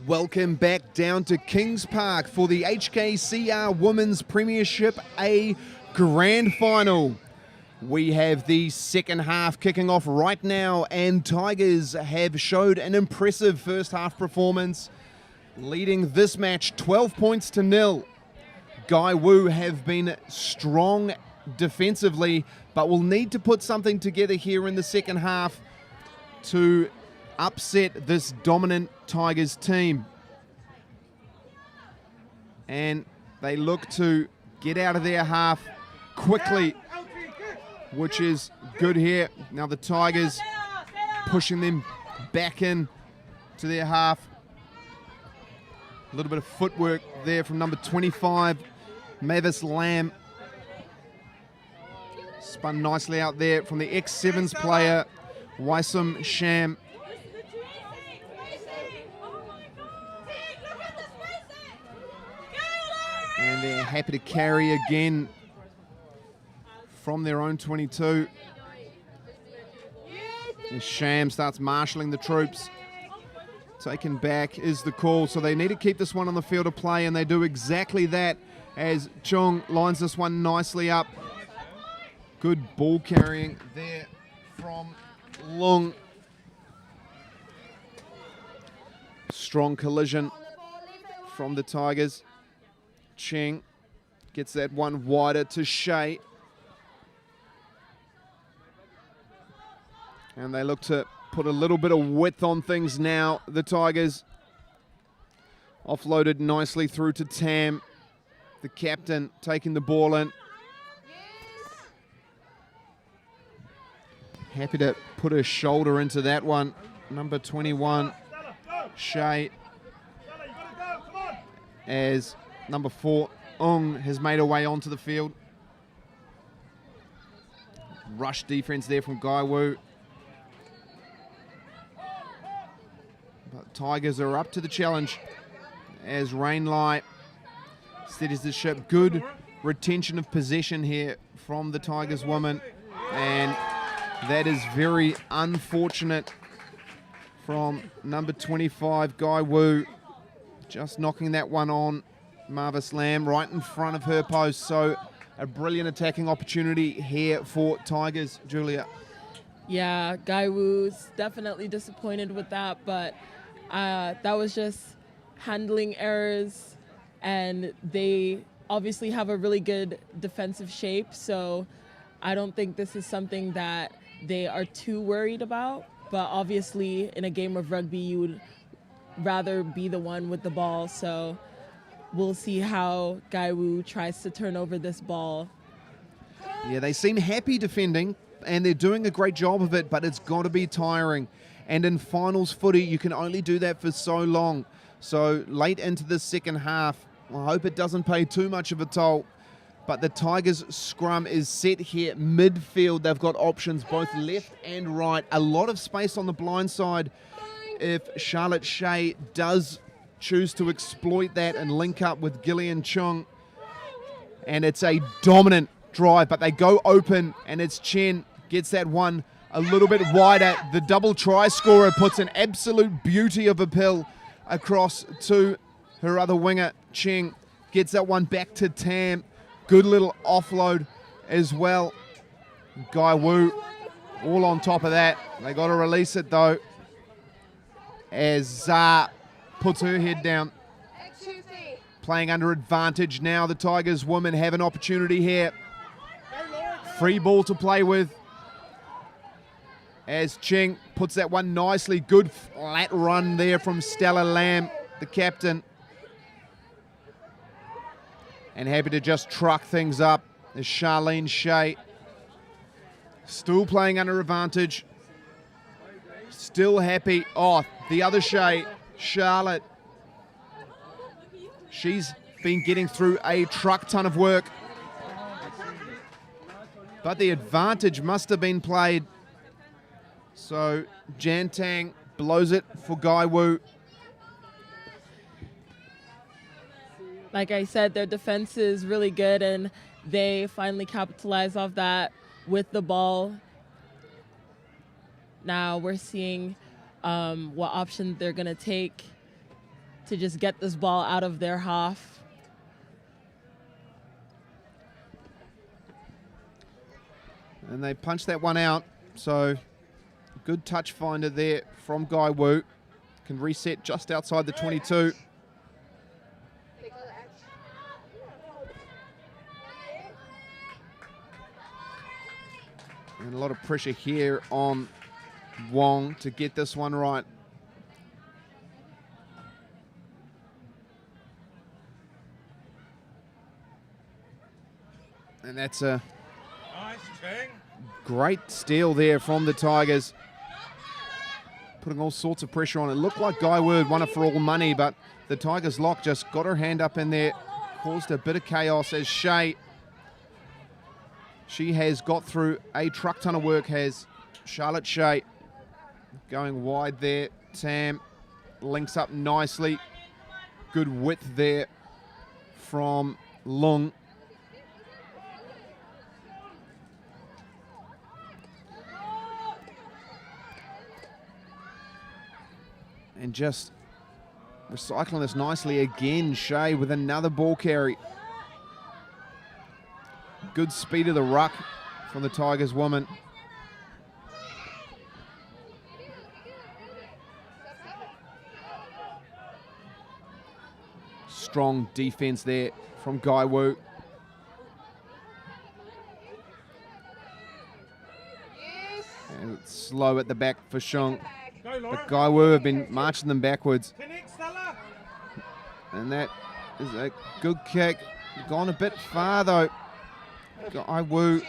Welcome back down to Kings Park for the HKCR Women's Premiership A Grand Final. We have the second half kicking off right now, and Tigers have showed an impressive first half performance, leading this match 12 points to 0. Gaiwu have been strong defensively, but will need to put something together here in the second half to upset this dominant Tigers team. And they look to get out of their half quickly, which is good here. Now the Tigers pushing them back in to their half. A little bit of footwork there from number 25, Mavis Lamb. Spun nicely out there from the X7s player, Waisam Sham. And they're happy to carry again from their own 22. And Sham starts marshalling the troops. Taken back is the call, so they need to keep this one on the field of play, and they do exactly that as Chung lines this one nicely up. Good ball carrying there from Lung. Strong collision from the Tigers. Cheng gets that one wider to Shea. And they look to put a little bit of width on things now. The Tigers offloaded nicely through to Tam, the captain, taking the ball in. Happy to put her shoulder into that one. Number 21, Shea, as number 4, Ung, has made her way onto the field. Rush defense there from Gaiwu. But Tigers are up to the challenge as Rainlight steadies the ship. Good retention of possession here from the Tigers women, and that is very unfortunate from number 25, Gaiwu, just knocking that one on Mavis Lamb right in front of her post. So a brilliant attacking opportunity here for Tigers, Julia.
Yeah, Gaiwu's definitely disappointed with that, but that was just handling errors, and they obviously have a really good defensive shape, so I don't think this is something that they are too worried about. But obviously in a game of rugby you would rather be the one with the ball, so we'll see how Gaiwu tries to turn over this ball.
Yeah, they seem happy defending, and they're doing a great job of it, but it's got to be tiring. And in finals footy, you can only do that for so long. So late into the second half, I hope it doesn't pay too much of a toll. But the Tigers scrum is set here midfield. They've got options both left and right. A lot of space on the blind side if Charlotte Shea does choose to exploit that and link up with Gillian Chung. And it's a dominant drive, but they go open, and it's Chen gets that one a little bit wider. The double try scorer puts an absolute beauty of a pill across to her other winger. Cheng gets that one back to Tam. Good little offload as well. Gaiwu all on top of that. They got to release it though, as Zah puts her head down. Playing under advantage now. The Tigers women have an opportunity here. Free ball to play with, as Cheng puts that one nicely. Good flat run there from Stella Lamb, the captain. And happy to just truck things up is Charlene Shea. Still playing under advantage. Still happy. Oh, the other Shea, Charlotte. She's been getting through a truck ton of work. But the advantage must have been played. So Jantang blows it for Gaiwu.
Like I said, their defense is really good, and they finally capitalize off that with the ball. Now we're seeing what option they're going to take. to just get this ball out of their half.
And they punched that one out. So good touch finder there from Gaiwu. Can reset just outside the 22. And a lot of pressure here on Wong to get this one right. And that's a great steal there from the Tigers. Putting all sorts of pressure on. It looked like Gaiwu had won it for all money, but the Tigers lock just got her hand up in there, caused a bit of chaos as she has got through a truck ton of work, has Charlotte Shea. Going wide there. Tam links up nicely. Good width there from Lung. And just recycling this nicely again, Shea with another ball carry. Good speed of the ruck from the Tigers woman. Strong defense there from Gaiwu. And it's slow at the back for Shung. But Gaiwu have been marching them backwards. And that is a good kick. Gone a bit far though. Gaiwu.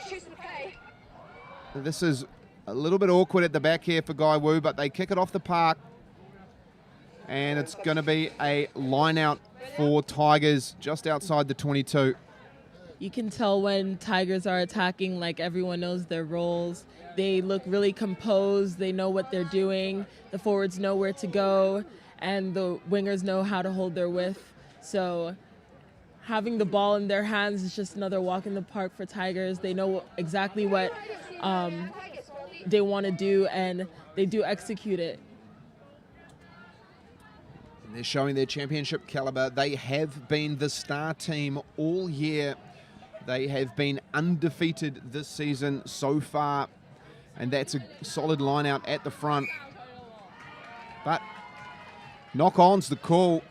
This is a little bit awkward at the back here for Gaiwu, but they kick it off the park. And it's going to be a line out for Tigers just outside the 22.
You can tell when Tigers are attacking, like everyone knows their roles. They look really composed. They know what they're doing. The forwards know where to go, and the wingers know how to hold their width. So having the ball in their hands is just another walk in the park for Tigers. They know exactly what they want to do, and they do execute it.
They're showing their championship caliber. They have been the star team all year. They have been undefeated this season so far, and that's a solid line out at the front. But knock-on's the call.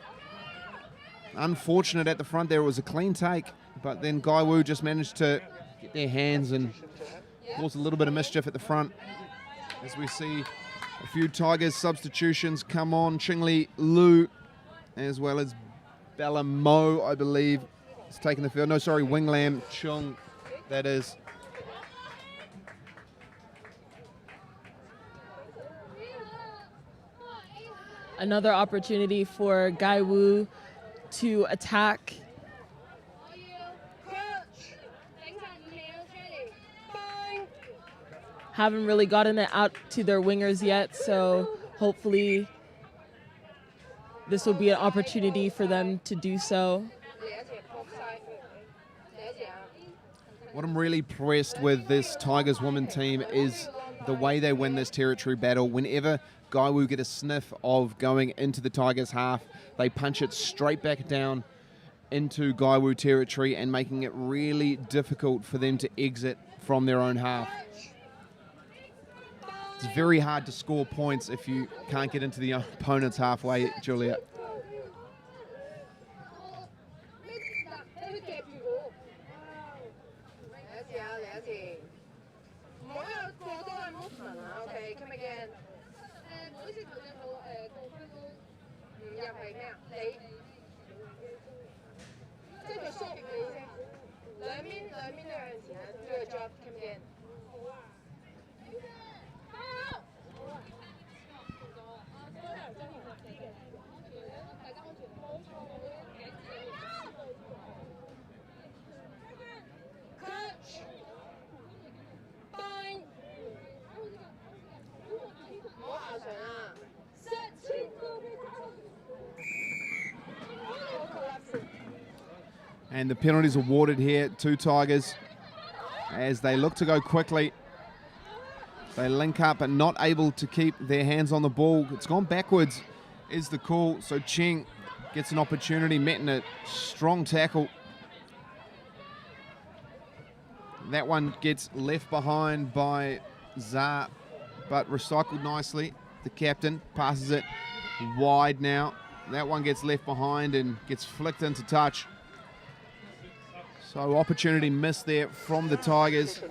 Unfortunate at the front there. It was a clean take, but then Gaiwu just managed to get their hands and cause a little bit of mischief at the front. As we see a few Tigers substitutions come on. Chingli Lu, as well as Bella Mo, I believe, is taking the field. No, sorry, Wing Lam Chung, that is.
Another opportunity for Gaiwu to attack. Haven't really gotten it out to their wingers yet, so hopefully this will be an opportunity for them to do so.
What I'm really impressed with this Tigers women team is the way they win this territory battle. Whenever Gaiwu get a sniff of going into the Tigers half, they punch it straight back down into Gaiwu territory and making it really difficult for them to exit from their own half. It's very hard to score points if you can't get into the opponent's halfway, Julia. And the penalties awarded here to Tigers as they look to go quickly. They link up but not able to keep their hands on the ball. It's gone backwards is the call. So Cheng gets an opportunity, met in a strong tackle. That one gets left behind by Zar, but recycled nicely. The captain passes it wide now. That one gets left behind and gets flicked into touch. So opportunity missed there from the Tigers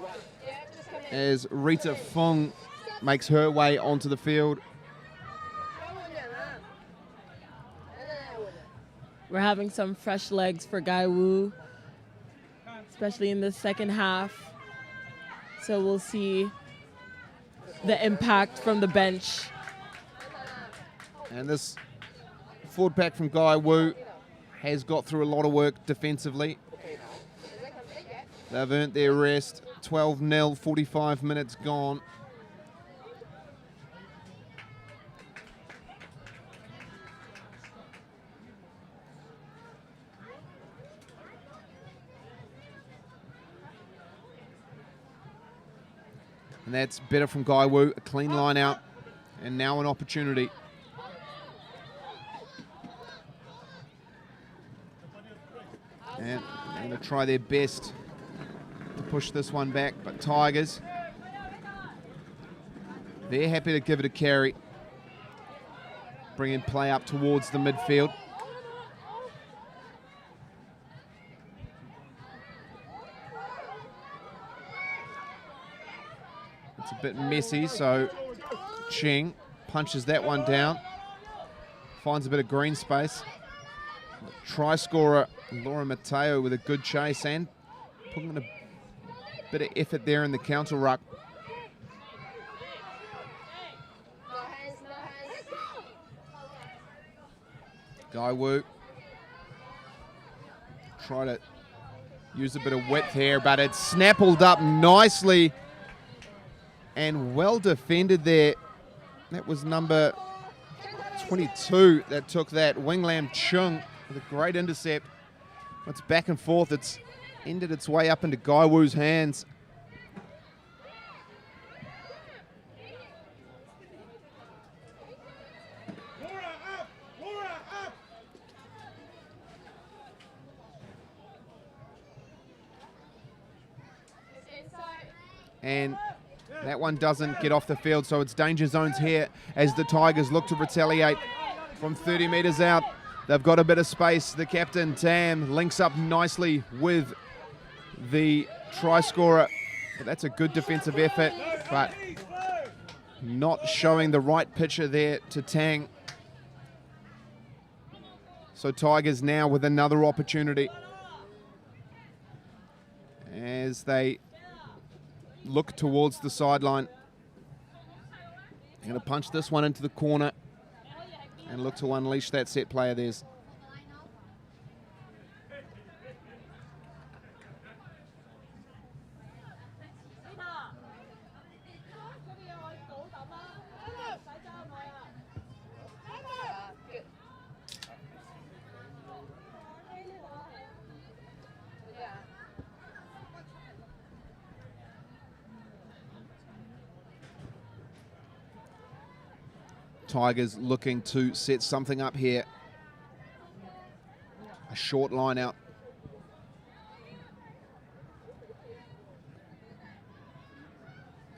as Rita Fung makes her way onto the field.
We're having some fresh legs for Gaiwu, especially in the second half. So we'll see the impact from the bench.
And this forward pack from Gaiwu has got through a lot of work defensively. They've earned their rest. 12-0, 45 minutes gone. And that's better from Gaiwu. A clean line out. And now an opportunity. And they're going to try their best to push this one back. But Tigers, they're happy to give it a carry. Bringing play up towards the midfield. It's a bit messy, so Cheng punches that one down. Finds a bit of green space. Try scorer Laura Mateo with a good chase and putting in a bit of effort there in the counter ruck. Gaiwu try to use a bit of width here, but it's snappled up nicely and well defended there. That was number 22 that took that. Winglam Chung with a great intercept. It's back and forth. It's ended its way up into Gaiwu's hands. And that one doesn't get off the field, so it's danger zones here as the Tigers look to retaliate from 30 metres out. They've got a bit of space. The captain, Tam, links up nicely with the try scorer. But that's a good defensive effort, but not showing the right picture there to Tang. So Tigers now with another opportunity as they look towards the sideline. They're going to punch this one into the corner and look to unleash that set play of theirs. Tigers looking to set something up here. A short line out.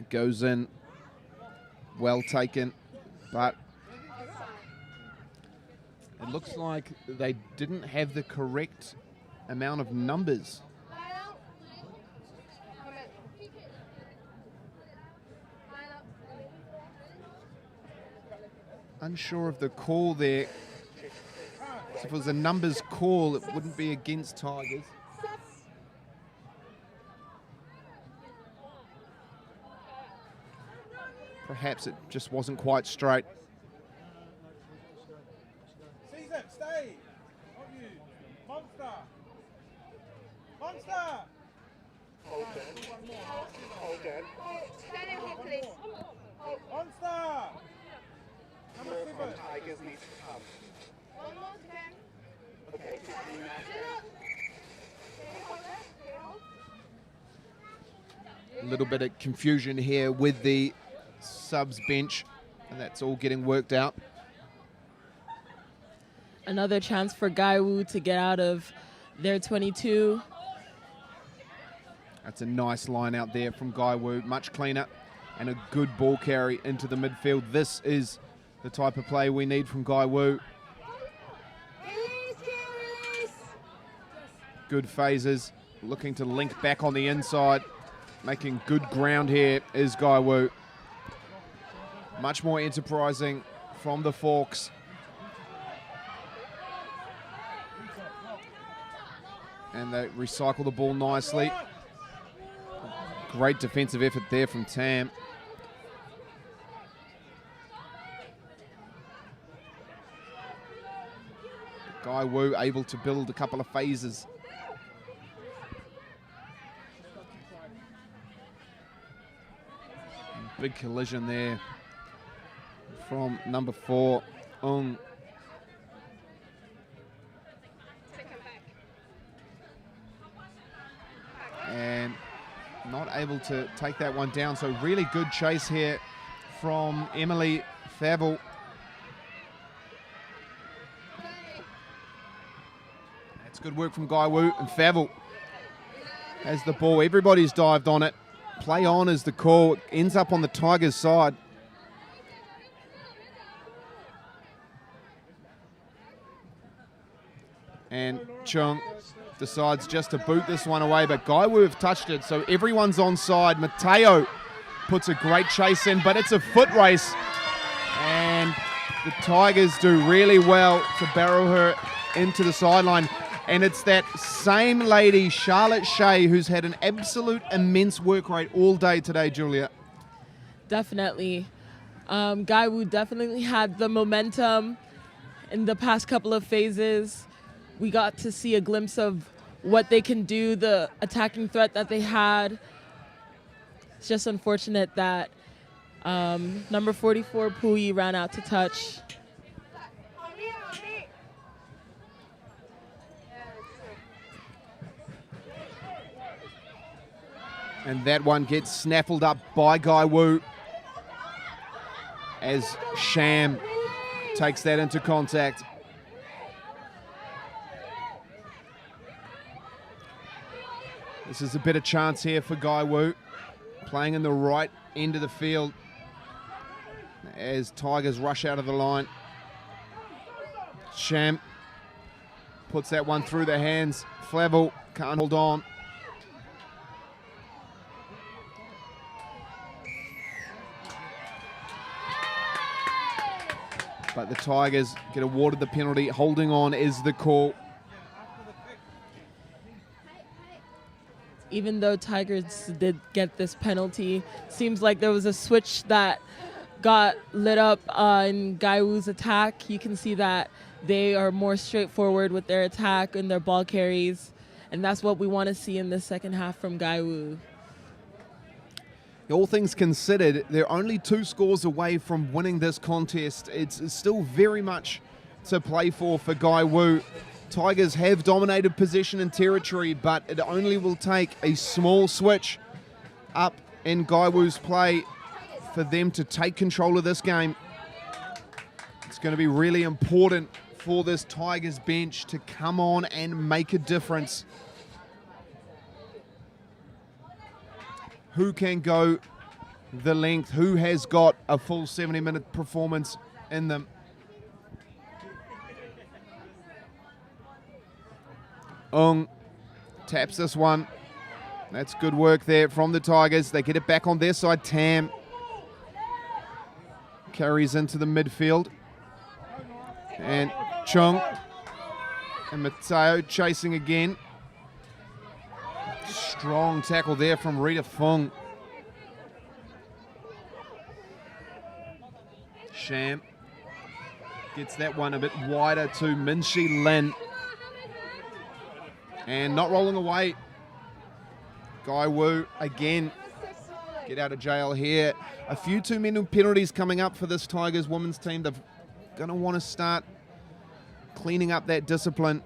It goes in. Well taken, but it looks like they didn't have the correct amount of numbers. Unsure of the call there. So if it was a numbers call, it wouldn't be against Tigers. Perhaps it just wasn't quite straight.
Stay. Monster. Monster. Monster.
Tigers need to come. Okay.
A little bit of confusion here with the subs bench, and that's all getting worked out.
Another chance for Gaiwu to get out of their 22.
That's a nice line out there from Gaiwu, much cleaner, and a good ball carry into the midfield. This is the type of play we need from Gaiwu. Good phases, looking to link back on the inside, making good ground here is Gaiwu. Much more enterprising from the Fawkes. And they recycle the ball nicely. Great defensive effort there from Tam. Gaiwu able to build a couple of phases. Big collision there from number 4, Ung. And not able to take that one down. So really good chase here from Emily Favell. That's good work from Gaiwu, and Favell has the ball. Everybody's dived on it. Play on is the call. It ends up on the Tigers' side. And Chung decides just to boot this one away, but Gaiwu have touched it, so everyone's onside. Mateo puts a great chase in, but it's a foot race, and the Tigers do really well to barrel her into the sideline. And it's that same lady, Charlotte Shea, who's had an absolute immense work rate all day today, Julia.
Definitely. Gaiwu definitely had the momentum in the past couple of phases. We got to see a glimpse of what they can do, the attacking threat that they had. It's just unfortunate that number 44, Pui, ran out to touch.
And that one gets snaffled up by Gaiwu as Sham takes that into contact. This is a better chance here for Gaiwu, playing in the right end of the field as Tigers rush out of the line. Sham puts that one through the hands. Flavel can't hold on. But the Tigers get awarded the penalty. Holding on is the call.
Even though Tigers did get this penalty, seems like there was a switch that got lit up in Gaiwu's attack. You can see that they are more straightforward with their attack and their ball carries, and that's what we want to see in the second half from Gaiwu.
All things considered, they're only 2 scores away from winning this contest. It's still very much to play for Gaiwu. Tigers have dominated possession and territory, but it only will take a small switch up in Gaiwu's play for them to take control of this game. It's going to be really important for this Tigers bench to come on and make a difference. Who can go the length? Who has got a full 70-minute performance in them? Ung taps this one. That's good work there from the Tigers. They get it back on their side. Tam carries into the midfield. And Chung and Mateo chasing again. Strong tackle there from Rita Fung. Sham gets that one a bit wider to Minshi Lin. And not rolling away. Gaiwu again get out of jail here. A few too many penalties coming up for this Tigers women's team. They're going to want to start cleaning up that discipline.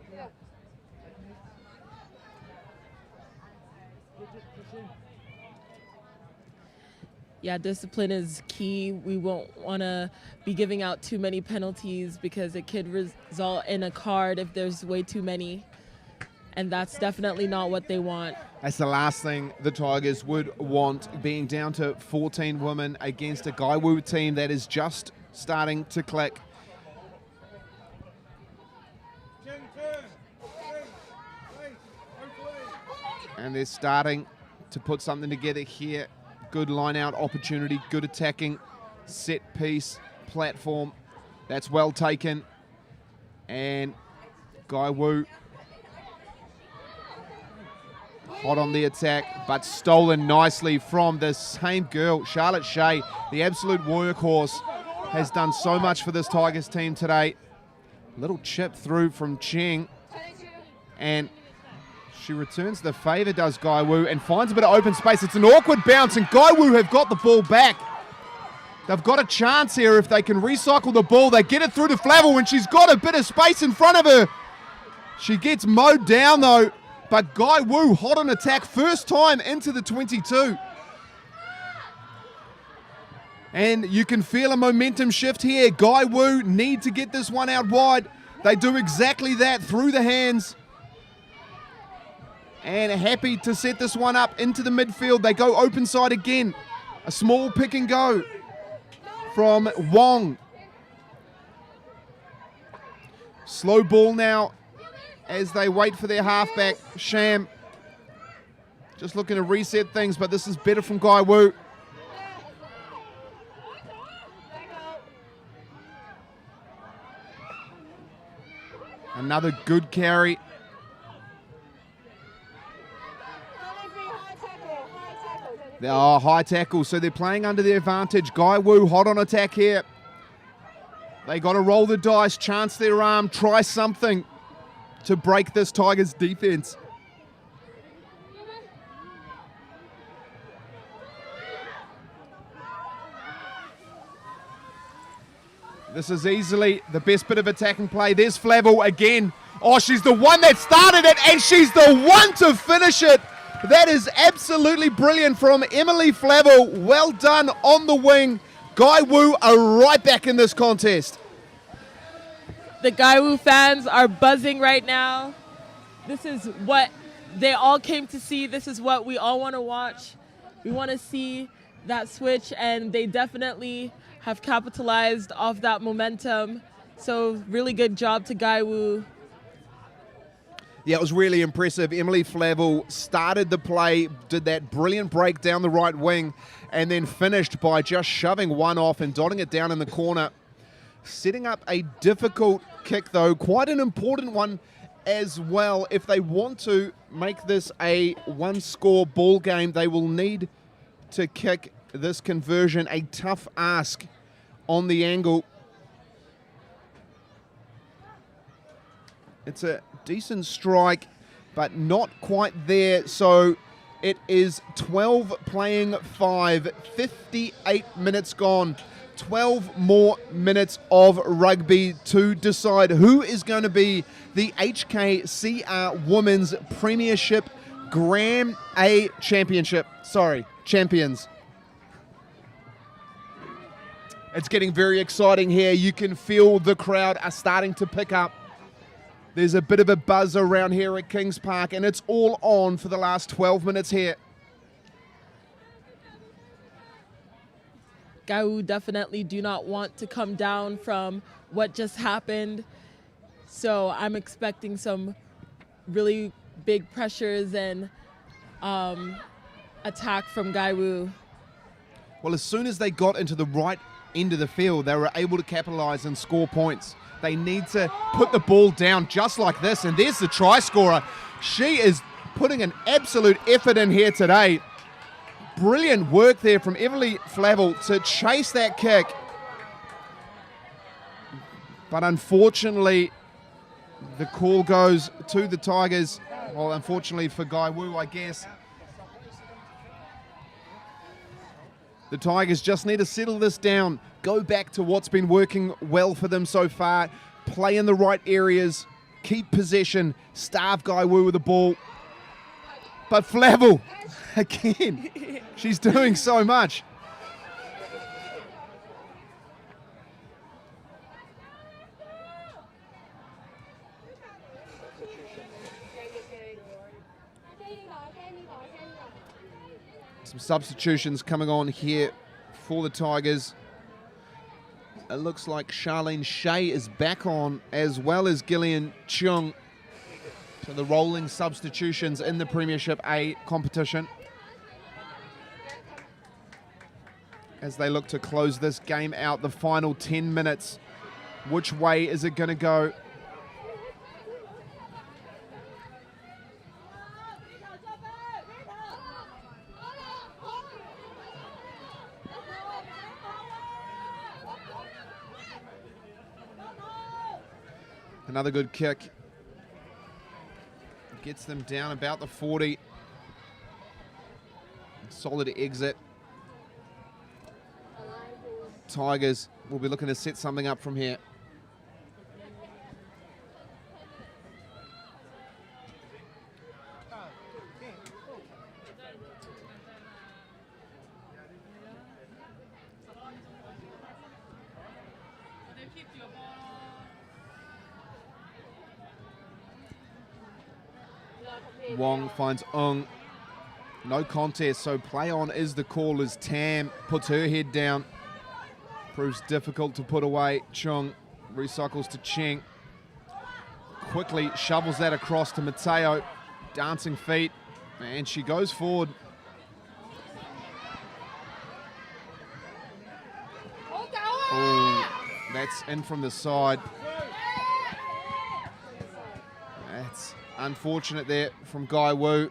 Yeah, discipline is key. We won't want to be giving out too many penalties because it could result in a card if there's way too many. And that's definitely not what they want.
That's the last thing the Tigers would want, being down to 14 women against a Gaiwu team that is just starting to click. And they're starting to put something together here. Good line-out opportunity, good attacking, set piece, platform. That's well taken. And Gaiwu hot on the attack, but stolen nicely from the same girl, Charlotte Shea, the absolute workhorse, has done so much for this Tigers team today. Little chip through from Cheng, and she returns the favour, does Gaiwu, and finds a bit of open space. It's an awkward bounce, and Gaiwu have got the ball back. They've got a chance here if they can recycle the ball. They get it through to Flavel, and she's got a bit of space in front of her. She gets mowed down, though, but Gaiwu hot on attack, first time into the 22. And you can feel a momentum shift here. Gaiwu need to get this one out wide. They do exactly that through the hands. And happy to set this one up into the midfield. They go open side again. A small pick and go from Wong. Slow ball now as they wait for their halfback, Sham. Just looking to reset things, but this is better from Gaiwu. Another good carry. High tackle, so they're playing under their advantage. Gaiwu hot on attack here. They got to roll the dice, chance their arm, try something to break this Tigers defense. This is easily the best bit of attacking play. There's Flavel again. Oh, she's the one that started it, and she's the one to finish it. That is absolutely brilliant from Emily Flavel. Well done on the wing. Gaiwu are right back in this contest.
The Gaiwu fans are buzzing right now. This is what they all came to see. This is what we all want to watch. We want to see that switch, and they definitely have capitalized off that momentum. So really good job to Gaiwu.
Yeah, it was really impressive. Emily Flavel started the play, did that brilliant break down the right wing, and then finished by just shoving one off and dotting it down in the corner. Setting up a difficult kick, though, quite an important one as well. If they want to make this a one-score ball game, they will need to kick this conversion. A tough ask on the angle. It's a decent strike, but not quite there. So it is 12 playing 5, 58 minutes gone. 12 more minutes of rugby to decide who is going to be the HKCR Women's Premiership Gram A Championship. Champions. It's getting very exciting here. You can feel the crowd are starting to pick up. There's a bit of a buzz around here at Kings Park, and it's all on for the last 12 minutes here.
Gaiwu definitely do not want to come down from what just happened. So I'm expecting some really big pressures and attack from Gaiwu.
Well, as soon as they got into the right end of the field, they were able to capitalize and score points. They need to put the ball down just like this, and there's the try scorer. She is putting an absolute effort in here today. Brilliant work there from Emily Flavel to chase that kick. But unfortunately, the call goes to the Tigers. Well, unfortunately for Gaiwu, I guess. The Tigers just need to settle this down, go back to what's been working well for them so far, play in the right areas, keep possession, starve Gaiwu with the ball. But Flavel, again, she's doing so much. Some substitutions coming on here for the Tigers. It looks like Charlene Shea is back on, as well as Gillian Chung. So the rolling substitutions in the Premiership A competition, as they look to close this game out, the final 10 minutes. Which way is it going to go? Another good kick. Gets them down about the 40. Solid exit. Tigers will be looking to set something up from here. Wong finds Ung. No contest, so play on is the call as Tam puts her head down. Proves difficult to put away. Chung recycles to Cheng. Quickly shovels that across to Mateo. Dancing feet, and she goes forward. Oh, that's in from the side. That's unfortunate there from Gaiwu.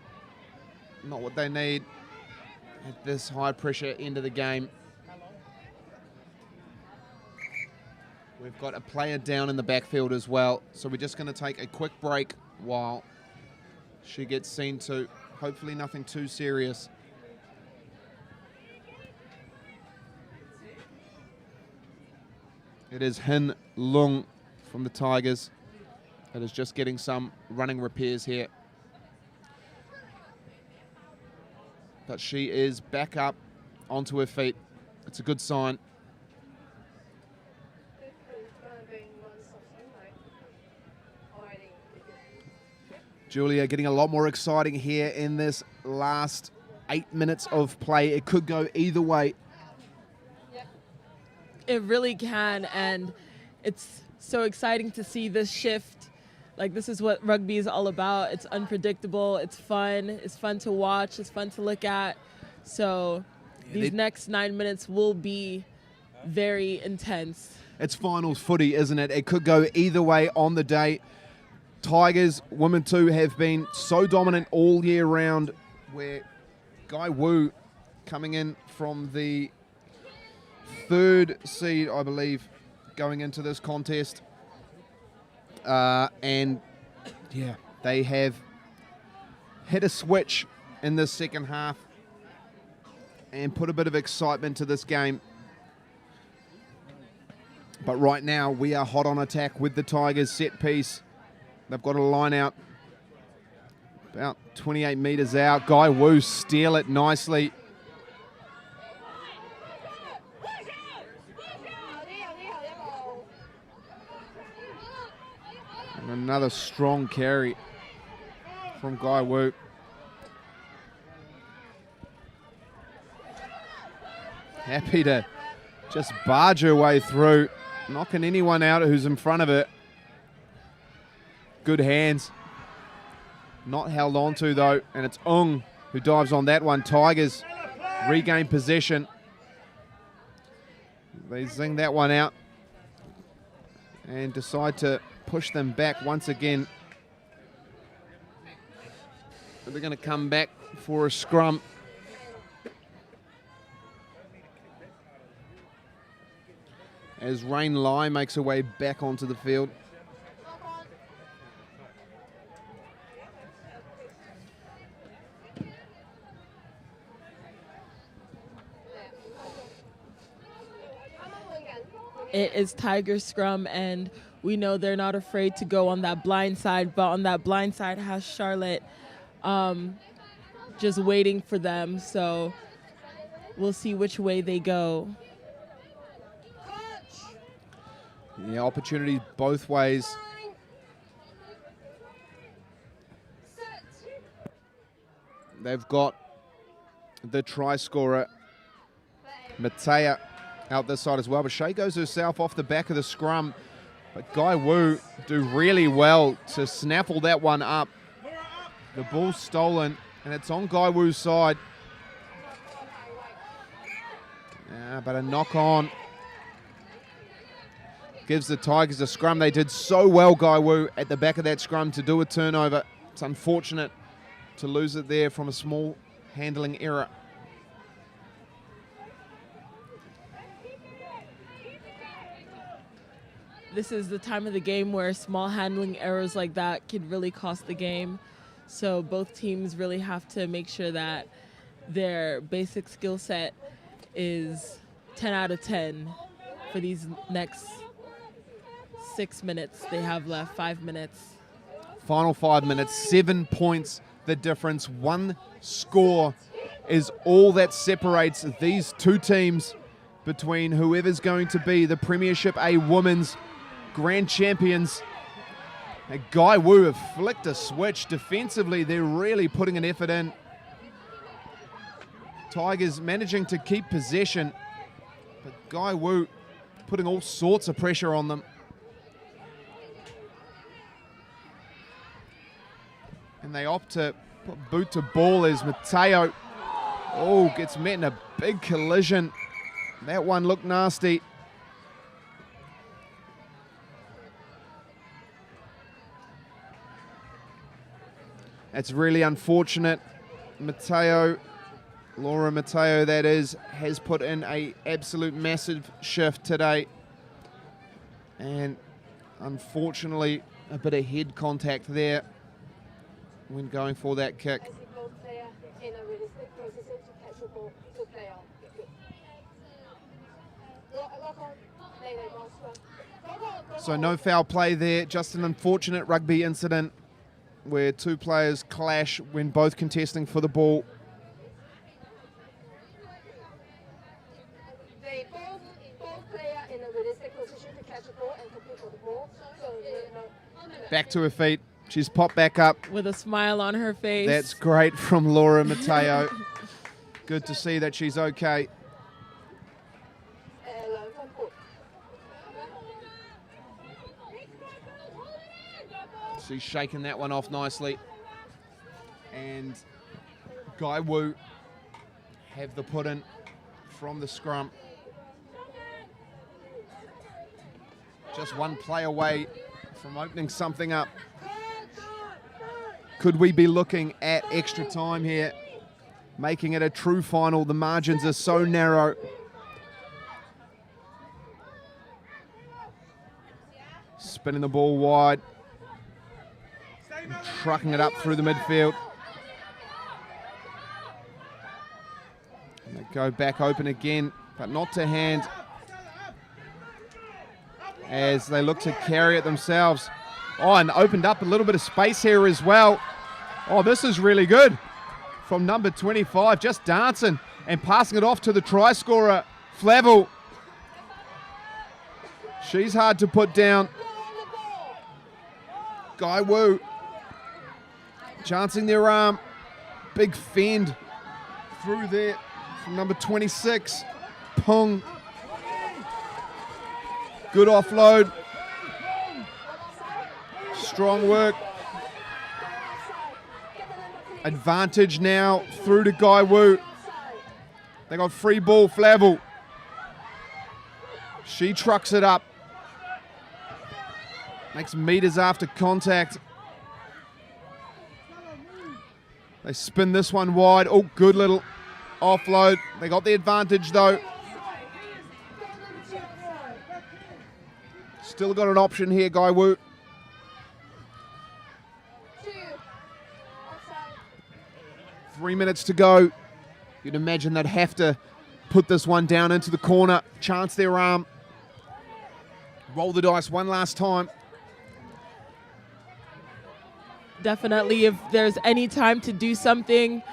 Not what they need at this high pressure end of the game. We've got a player down in the backfield as well, so we're just going to take a quick break while she gets seen to. Hopefully nothing too serious. It is Hin Lung from the Tigers that is just getting some running repairs here. But she is back up onto her feet. It's a good sign. Julia getting a lot more exciting here in this last 8 minutes of play. It could go either way.
It really can, and it's so exciting to see this shift. Like, this is what rugby is all about. It's unpredictable, it's fun to watch, it's fun to look at. So these next 9 minutes will be very intense.
It's finals footy, isn't it? It could go either way on the day. Tigers, women too, have been so dominant all year round, where Gaiwu coming in from the 3rd seed, I believe, going into this contest. And yeah, they have hit a switch in this second half and put a bit of excitement to this game. But right now, we are hot on attack with the Tigers set piece. They've got a line out about 28 metres out. Gaiwu steal it nicely. And another strong carry from Gaiwu. Happy to just barge her way through, knocking anyone out who's in front of it. Good hands. Not held on to though, and it's Ung who dives on that one. Tigers regain possession. They zing that one out and decide to push them back once again. They're going to come back for a scrum. As Rain Lai makes her way back onto the field.
It is Tiger scrum, and we know they're not afraid to go on that blind side, but on that blind side has Charlotte just waiting for them. So we'll see which way they go.
Yeah, opportunities both ways. they've got the try scorer, Matea, out this side as well. But Shea goes herself off the back of the scrum. But Gaiwu do really well to snaffle that one up. The ball's stolen, and it's on Gaiwu's side. But a knock on gives the Tigers a scrum. They did so well, Gaiwu, at the back of that scrum to do a turnover. It's unfortunate to lose it there from a small handling error.
This is the time of the game where small handling errors like that can really cost the game. So both teams really have to make sure that their basic skill set is 10 out of 10 for these next 6 minutes they have left, 5 minutes.
Final 5 minutes, 7 points the difference. One score is all that separates these two teams between whoever's going to be the Premiership A Women's Grand Champions. And Gaiwu have flicked a switch. Defensively, they're really putting an effort in. Tigers managing to keep possession, but Gaiwu putting all sorts of pressure on them. And they opt to put boot to ball as Mateo, gets met in a big collision. That one looked nasty. That's really unfortunate. Laura Mateo, that is, has put in a absolute massive shift today. And unfortunately, a bit of head contact there when going for that kick. So no foul play there, just an unfortunate rugby incident where two players clash when both contesting for the ball. Back to her feet. She's popped back up.
With a smile on her face.
That's great from Laura Mateo. Good to see that she's okay. She's shaking that one off nicely. And Gaiwu have the put in from the scrum. Just one play away from opening something up. Could we be looking at extra time here, making it a true final? The margins are so narrow. Spinning the ball wide. Trucking it up through the midfield. And they go back open again, but not to hand, as they look to carry it themselves. And opened up a little bit of space here as well. This is really good from number 25, just dancing and passing it off to the try scorer, Flavel. She's hard to put down. Gaiwu chancing their arm. Big fend through there from number 26, Pung. Good offload. Strong work. Advantage now through to Gaiwu. They got free ball, Flavel. She trucks it up. Makes meters after contact. They spin this one wide. Good little offload. They got the advantage though. Still got an option here, Gaiwu. 3 minutes to go. You'd imagine they'd have to put this one down into the corner, chance their arm, roll the dice one last time.
Definitely, if there's any time to do something,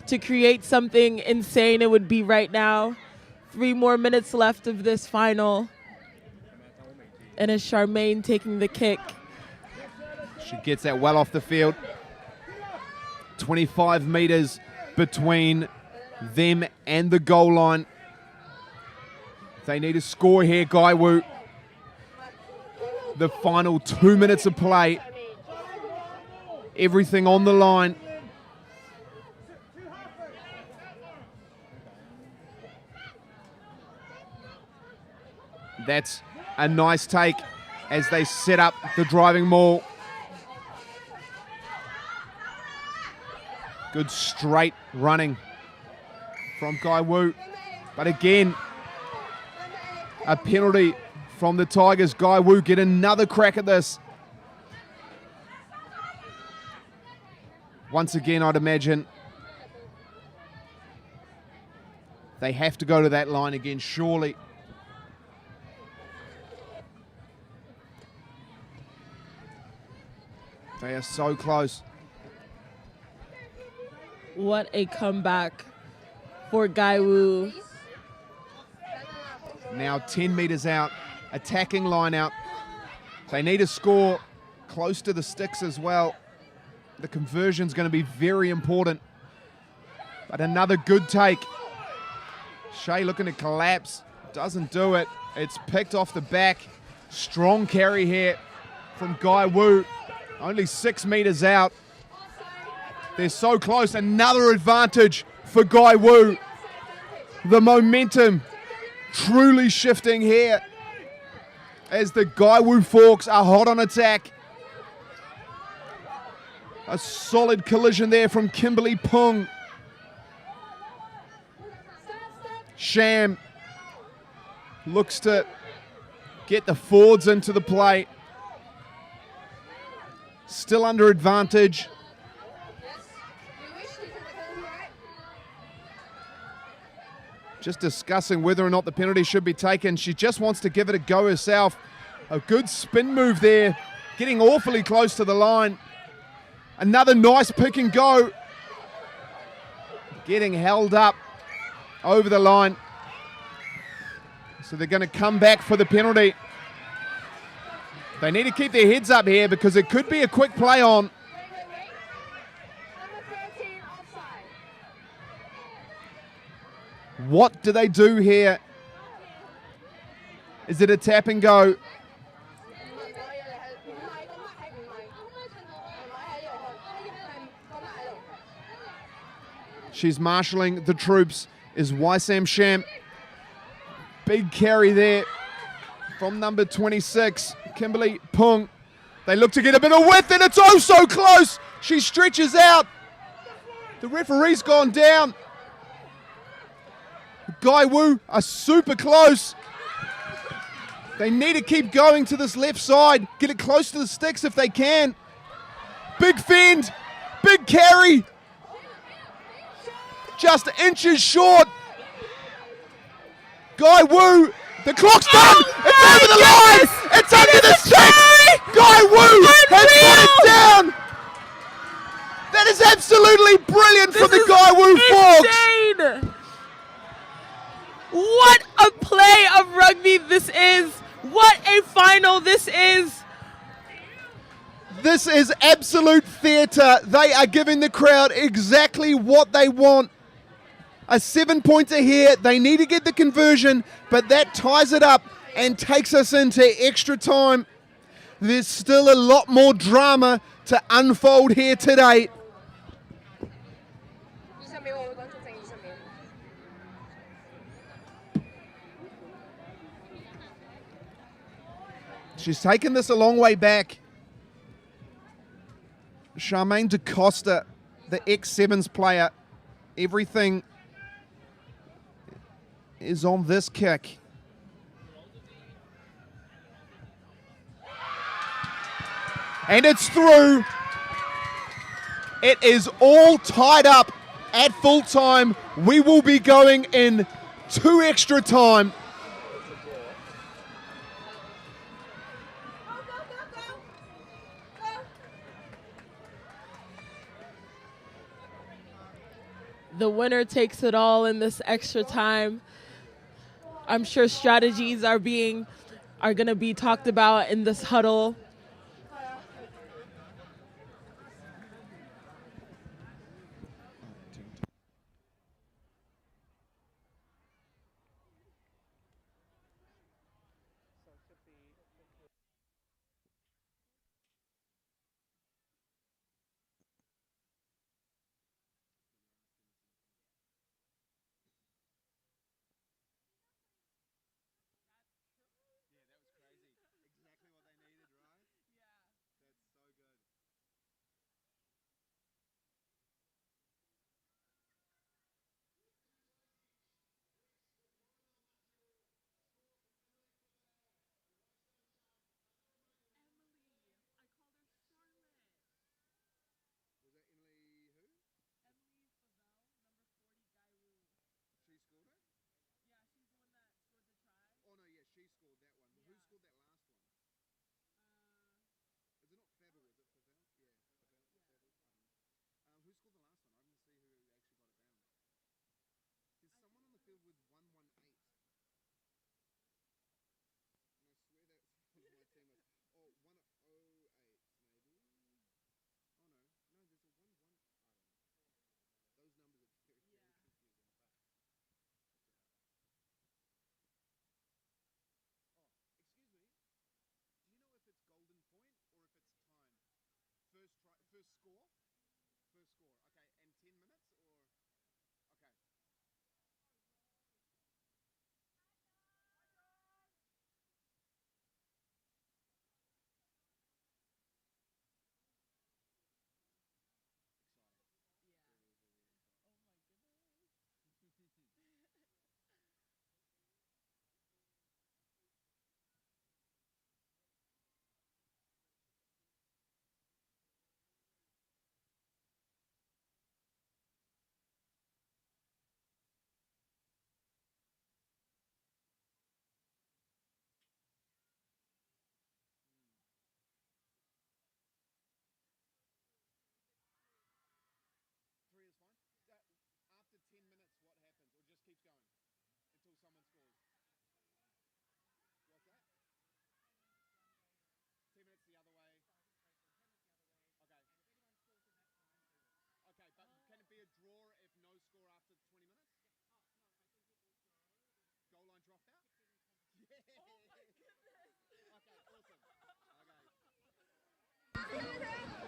to create something insane, it would be right now. 3 more minutes left of this final. And it's Charmaine taking the kick.
She gets that well off the field. 25 meters between them and the goal line. They need a score here, Gaiwu. The final 2 minutes of play. Everything on the line. That's a nice take as they set up the driving maul. Good straight running from Gaiwu. But again, a penalty from the Tigers. Gaiwu get another crack at this. Once again, I'd imagine they have to go to that line again, surely. They are so close.
What a comeback for Gaiwu.
Now 10 meters out, attacking line out. They need a score close to the sticks as well. The conversion's going to be very important. But another good take. Shea looking to collapse. Doesn't do it. It's picked off the back. Strong carry here from Gaiwu. Only 6 meters out. They're so close. Another advantage for Gaiwu. The momentum truly shifting here as the Gaiwu Fawkes are hot on attack. A solid collision there from Kimberly Pung. Sham looks to get the forwards into the play. Still under advantage. Just discussing whether or not the penalty should be taken. She just wants to give it a go herself. A good spin move there, getting awfully close to the line. Another nice pick and go. Getting held up over the line. So they're going to come back for the penalty. They need to keep their heads up here because it could be a quick play on. What do they do here? Is it a tap and go? She's marshalling the troops, is Wysam Sham. Big carry there from number 26, Kimberly Pung. They look to get a bit of width and it's oh so close. She stretches out. The referee's gone down. Gaiwu are super close. They need to keep going to this left side. Get it close to the sticks if they can. Big fend. Big carry. Just inches short. Gaiwu. The clock's done. It's over the line. It's under the sticks. Gaiwu has put it down. That is absolutely brilliant from the Gaiwu Fawkes.
Insane. What a play of rugby this is. What a final this is.
This is absolute theatre. They are giving the crowd exactly what they want. A 7-pointer here. They need to get the conversion, but that ties it up and takes us into extra time. There's still a lot more drama to unfold here today. She's taken this a long way back. Charmaine DaCosta, the ex-Sevens player. Everything is on this kick. And it's through. It is all tied up at full time. We will be going in 2 extra time.
The winner takes it all in this extra time. I'm sure strategies are going to be talked about in this huddle.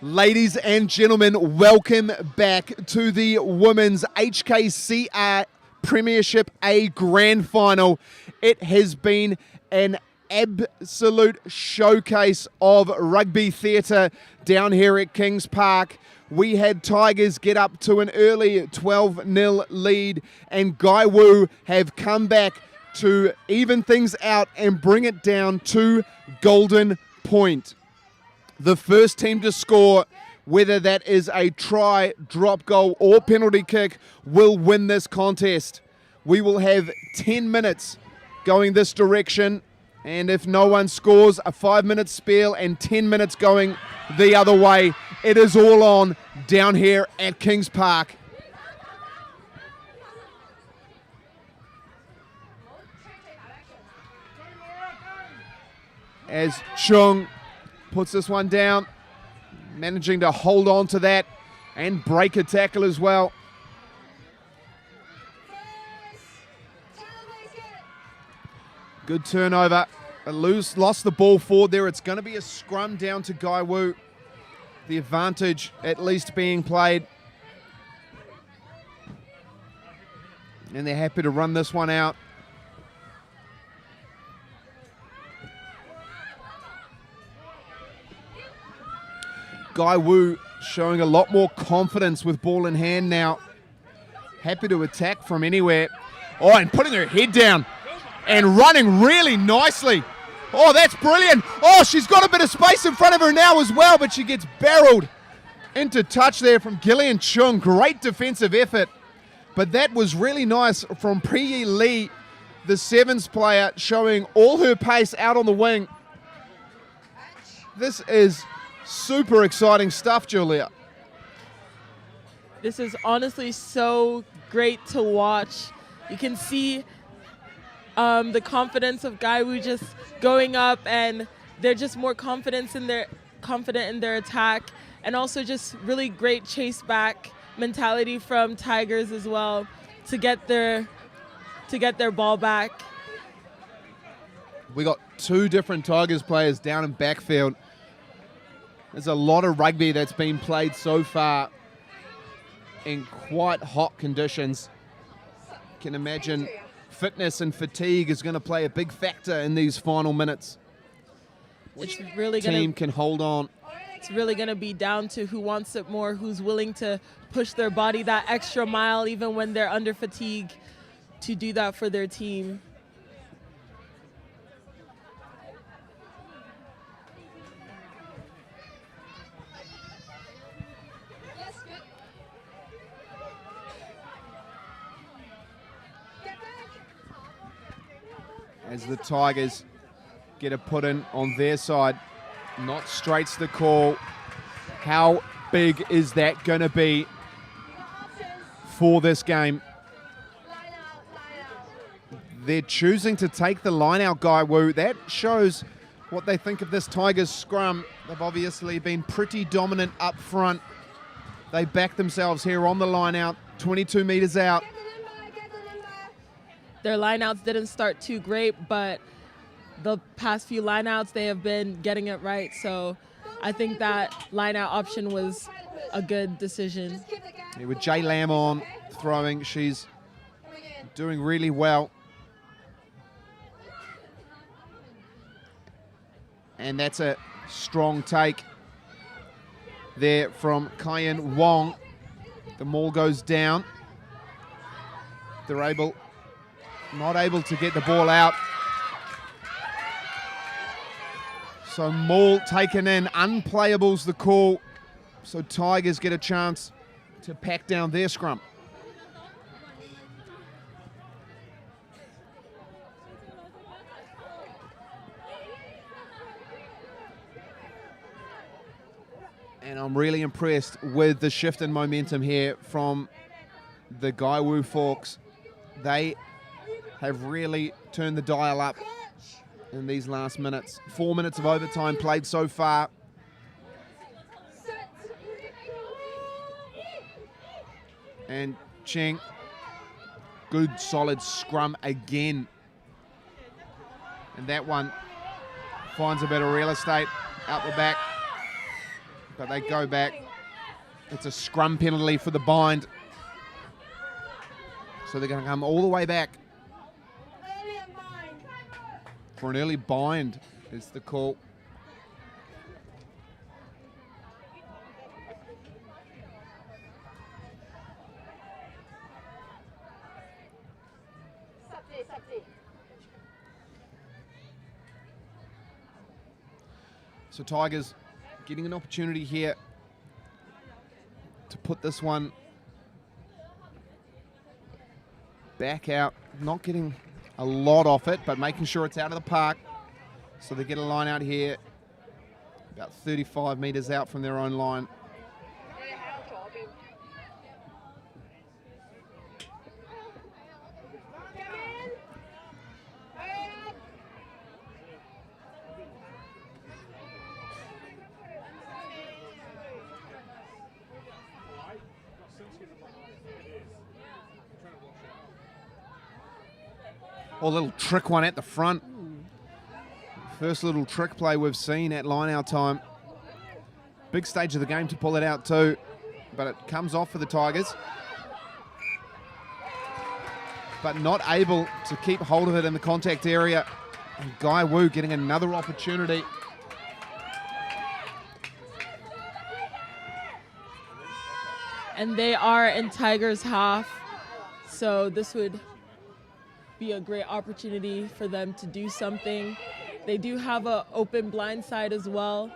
Ladies and gentlemen, welcome back to the Women's HKCR Premiership A Grand Final. It has been an absolute showcase of rugby theatre down here at Kings Park. We had Tigers get up to an early 12-0 lead, and Gaiwu have come back to even things out and bring it down to golden point. The first team to score, whether that is a try, drop goal, or penalty kick, will win this contest. We will have 10 minutes going this direction, and if no one scores, a 5-minute spell and 10 minutes going the other way. It is all on down here at Kings Park. As Chung puts this one down, managing to hold on to that and break a tackle as well. Good turnover. Lost the ball forward there. It's going to be a scrum down to Gaiwu. The advantage at least being played. And they're happy to run this one out. Gaiwu showing a lot more confidence with ball in hand now. Happy to attack from anywhere. Oh, and putting her head down and running really nicely. Oh, that's brilliant. Oh, she's got a bit of space in front of her now as well, but she gets barreled into touch there from Gillian Chung. Great defensive effort. But that was really nice from Priyi Lee, the sevens player, showing all her pace out on the wing. This is super exciting stuff, Julia.
This is honestly so great to watch. You can see the confidence of Gaiwu just going up, and they're just more confident in their attack, and also just really great chase back mentality from Tigers as well to get their ball back.
We got two different Tigers players down in backfield. There's a lot of rugby that's been played so far in quite hot conditions. You can imagine fitness and fatigue is going to play a big factor in these final minutes. Which team can hold on?
It's really going to be down to who wants it more, who's willing to push their body that extra mile even when they're under fatigue to do that for their team.
As the Tigers get a put in on their side. Not straight's the call. How big is that going to be for this game? They're choosing to take the line out, Gaiwu. That shows what they think of this Tigers scrum. They've obviously been pretty dominant up front. They back themselves here on the line out, 22 meters out.
Their lineouts didn't start too great, but the past few lineouts, they have been getting it right. So I think that lineout option was a good decision.
Yeah, with Jay Lamb on throwing, she's doing really well. And that's a strong take there from Kyan Wong. The maul goes down. They're not able to get the ball out. So maul taken in, unplayable's the call. So Tigers get a chance to pack down their scrum. And I'm really impressed with the shift in momentum here from the Gaiwu Fawkes. They have really turned the dial up in these last minutes. 4 minutes of overtime played so far. And Cheng, good solid scrum again. And that one finds a bit of real estate out the back. but they go back. It's a scrum penalty for the bind. So they're going to come all the way back. For an early bind is the call. So Tigers getting an opportunity here to put this one back out, not getting a lot off it, but making sure it's out of the park. So they get a line out here, about 35 metres out from their own line. Oh, a little trick one at the front. First little trick play we've seen at line-out time. Big stage of the game to pull it out too, but it comes off for the Tigers. But not able to keep hold of it in the contact area. And Gaiwu getting another opportunity.
And they are in Tigers half, so this would be a great opportunity for them to do something. They do have an open blind side as well.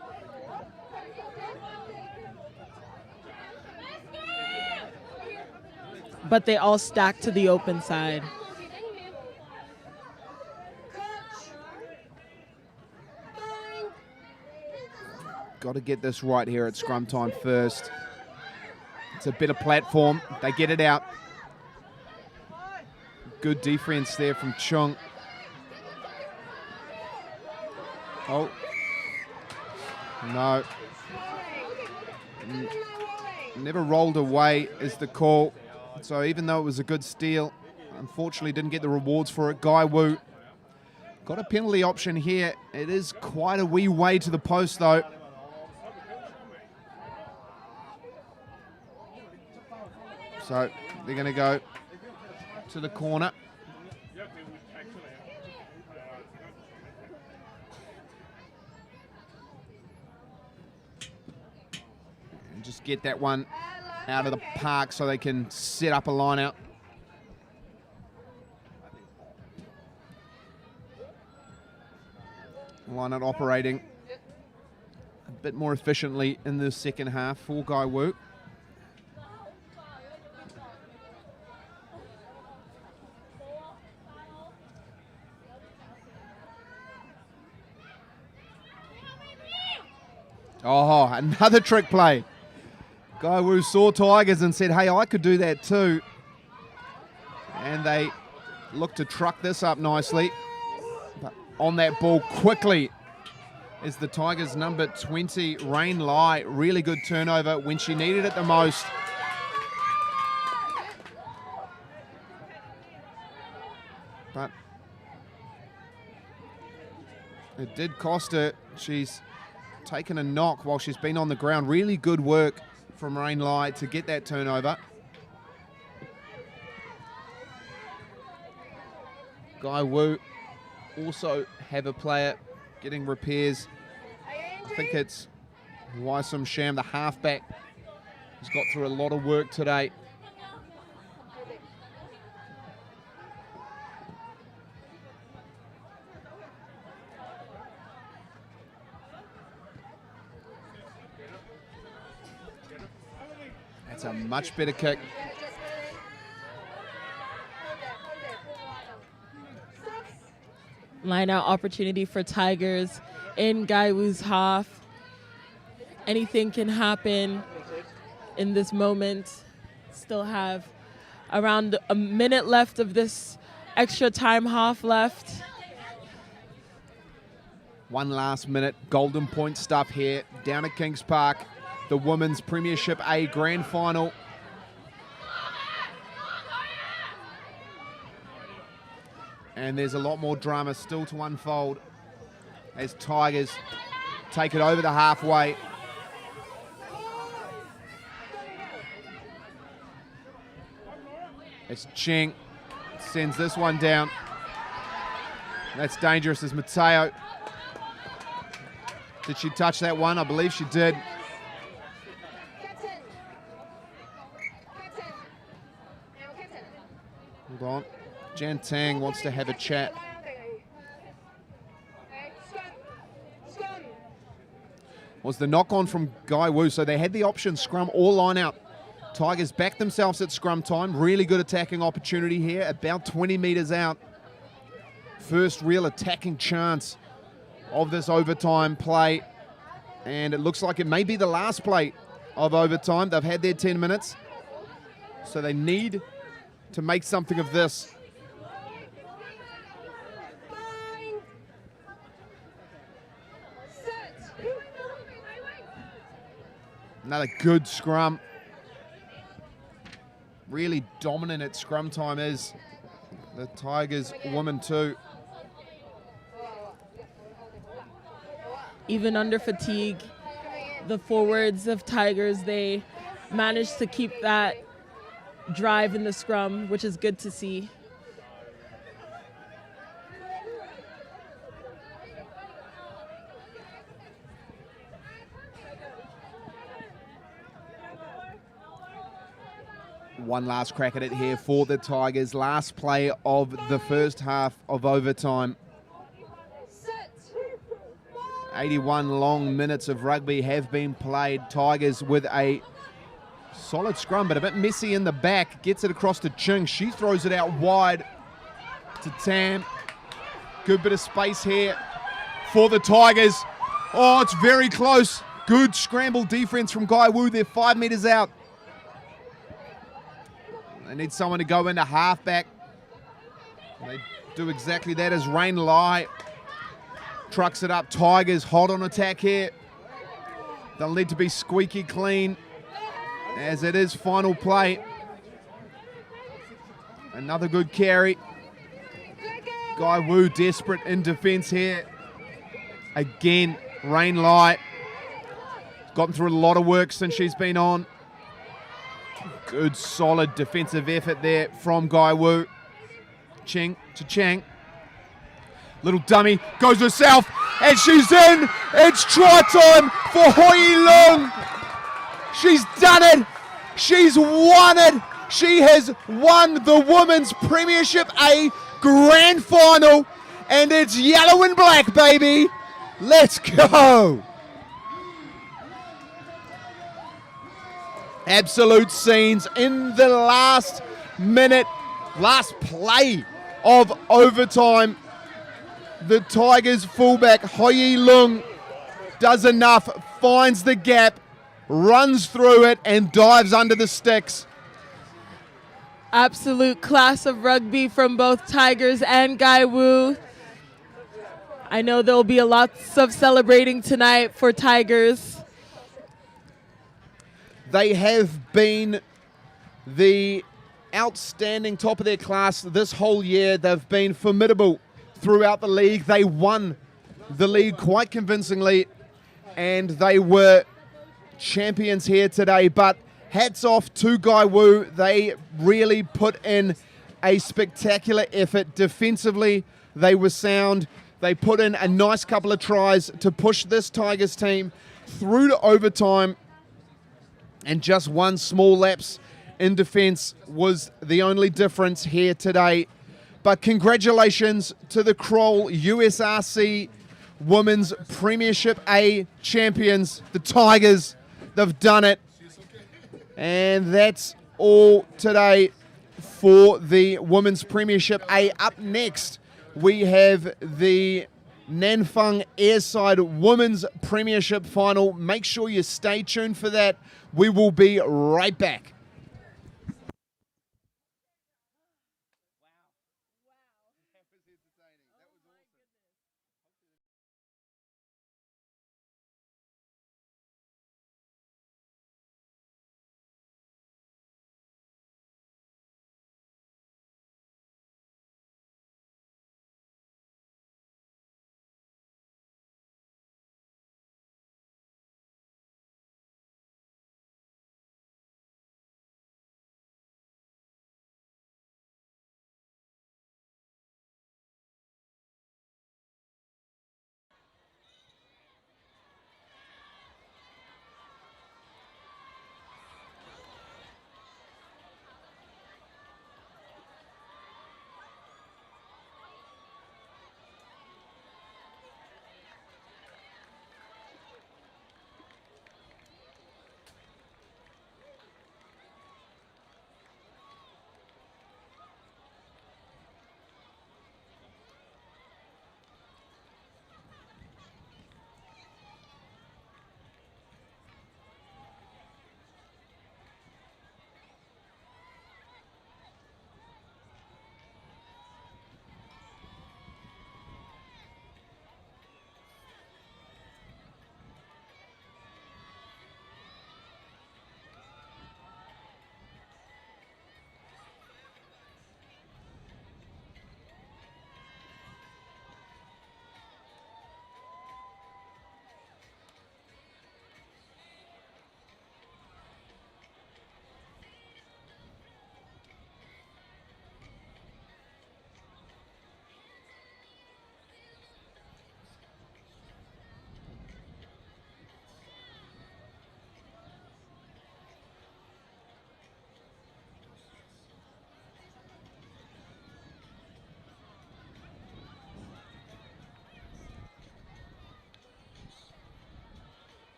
But they all stack to the open side.
Got to get this right here at scrum time first. It's a better platform. They get it out. Good defense there from Chung. Oh. No. Never rolled away is the call. So even though it was a good steal, unfortunately didn't get the rewards for it. Gaiwu got a penalty option here. It is quite a wee way to the post though. So they're going to go to the corner. And just get that one out of the park so they can set up a line out. Line out operating a bit more efficiently in the second half for Gaiwu. Oh, another trick play. Gaiwu saw Tigers and said, hey, I could do that too. And they look to truck this up nicely. But on that ball quickly is the Tigers' number 20, Rain Lai. Really good turnover when she needed it the most. But it did cost her. She's taken a knock while she's been on the ground. Really good work from Rain Lai to get that turnover. Gaiwu also have a player getting repairs. I think it's Waisum Sham, the halfback. He's got through a lot of work today. That's a much better kick.
Line out opportunity for Tigers in Gaiwu's half. Anything can happen in this moment. Still have around a minute left of this extra time half left.
One last minute, golden point stuff here down at Kings Park. The Women's Premiership A Grand Final. And there's a lot more drama still to unfold as Tigers take it over the halfway. As Cheng sends this one down. That's dangerous as Mateo. Did she touch that one? I believe she did. Hold on. Jan Tang wants to have a chat. Was the knock on from Gaiwu, so they had the option scrum or line out. Tigers backed themselves at scrum time. Really good attacking opportunity here, about 20 meters out. First real attacking chance of this overtime play. And it looks like it may be the last play of overtime. They've had their 10 minutes. So they need to make something of this. Another good scrum. Really dominant at scrum time is the Tigers women too.
Even under fatigue, the forwards of Tigers, they managed to keep that drive in the scrum, which is good to see.
One last crack at it here for the Tigers. Last play of the first half of overtime. 81 long minutes of rugby have been played. Tigers with a solid scrum, but a bit messy in the back. Gets it across to Ching. She throws it out wide to Tam. Good bit of space here for the Tigers. Oh, it's very close. Good scramble defense from Gaiwu. They're 5 meters out. They need someone to go into halfback. They do exactly that as Rain Lai trucks it up. Tigers hot on attack here. They'll need to be squeaky clean as it is final play. Another good carry. Gaiwu desperate in defense here. Again, Rain Lai. Gotten through a lot of work since she's been on. Good, solid defensive effort there from Gaiwu. Cheng to Chang. Little dummy, goes herself, and she's in! It's try time for Hoi Lung! She's done it! She's won it! She has won the Women's Premiership A Grand Final, and it's yellow and black, baby! Let's go! Absolute scenes in the last minute, last play of overtime. The Tigers fullback Hoi Lung does enough, finds the gap, runs through it and dives under the sticks.
Absolute class of rugby from both Tigers and Gaiwu. I know there will be a lots of celebrating tonight for Tigers.
They have been the outstanding top of their class this whole year. They've been formidable throughout the league. They won the league quite convincingly, and they were champions here today. But hats off to Gaiwu. They really put in a spectacular effort. Defensively, they were sound. They put in a nice couple of tries to push this Tigers team through to overtime. And just one small lapse in defense was the only difference here today. But congratulations to the Kroll USRC Women's Premiership A champions, the Tigers. They've done it. And that's all today for the Women's Premiership A. Up next, we have the Nanfang Airside Women's Premiership Final. Make sure you stay tuned for that. We will be right back.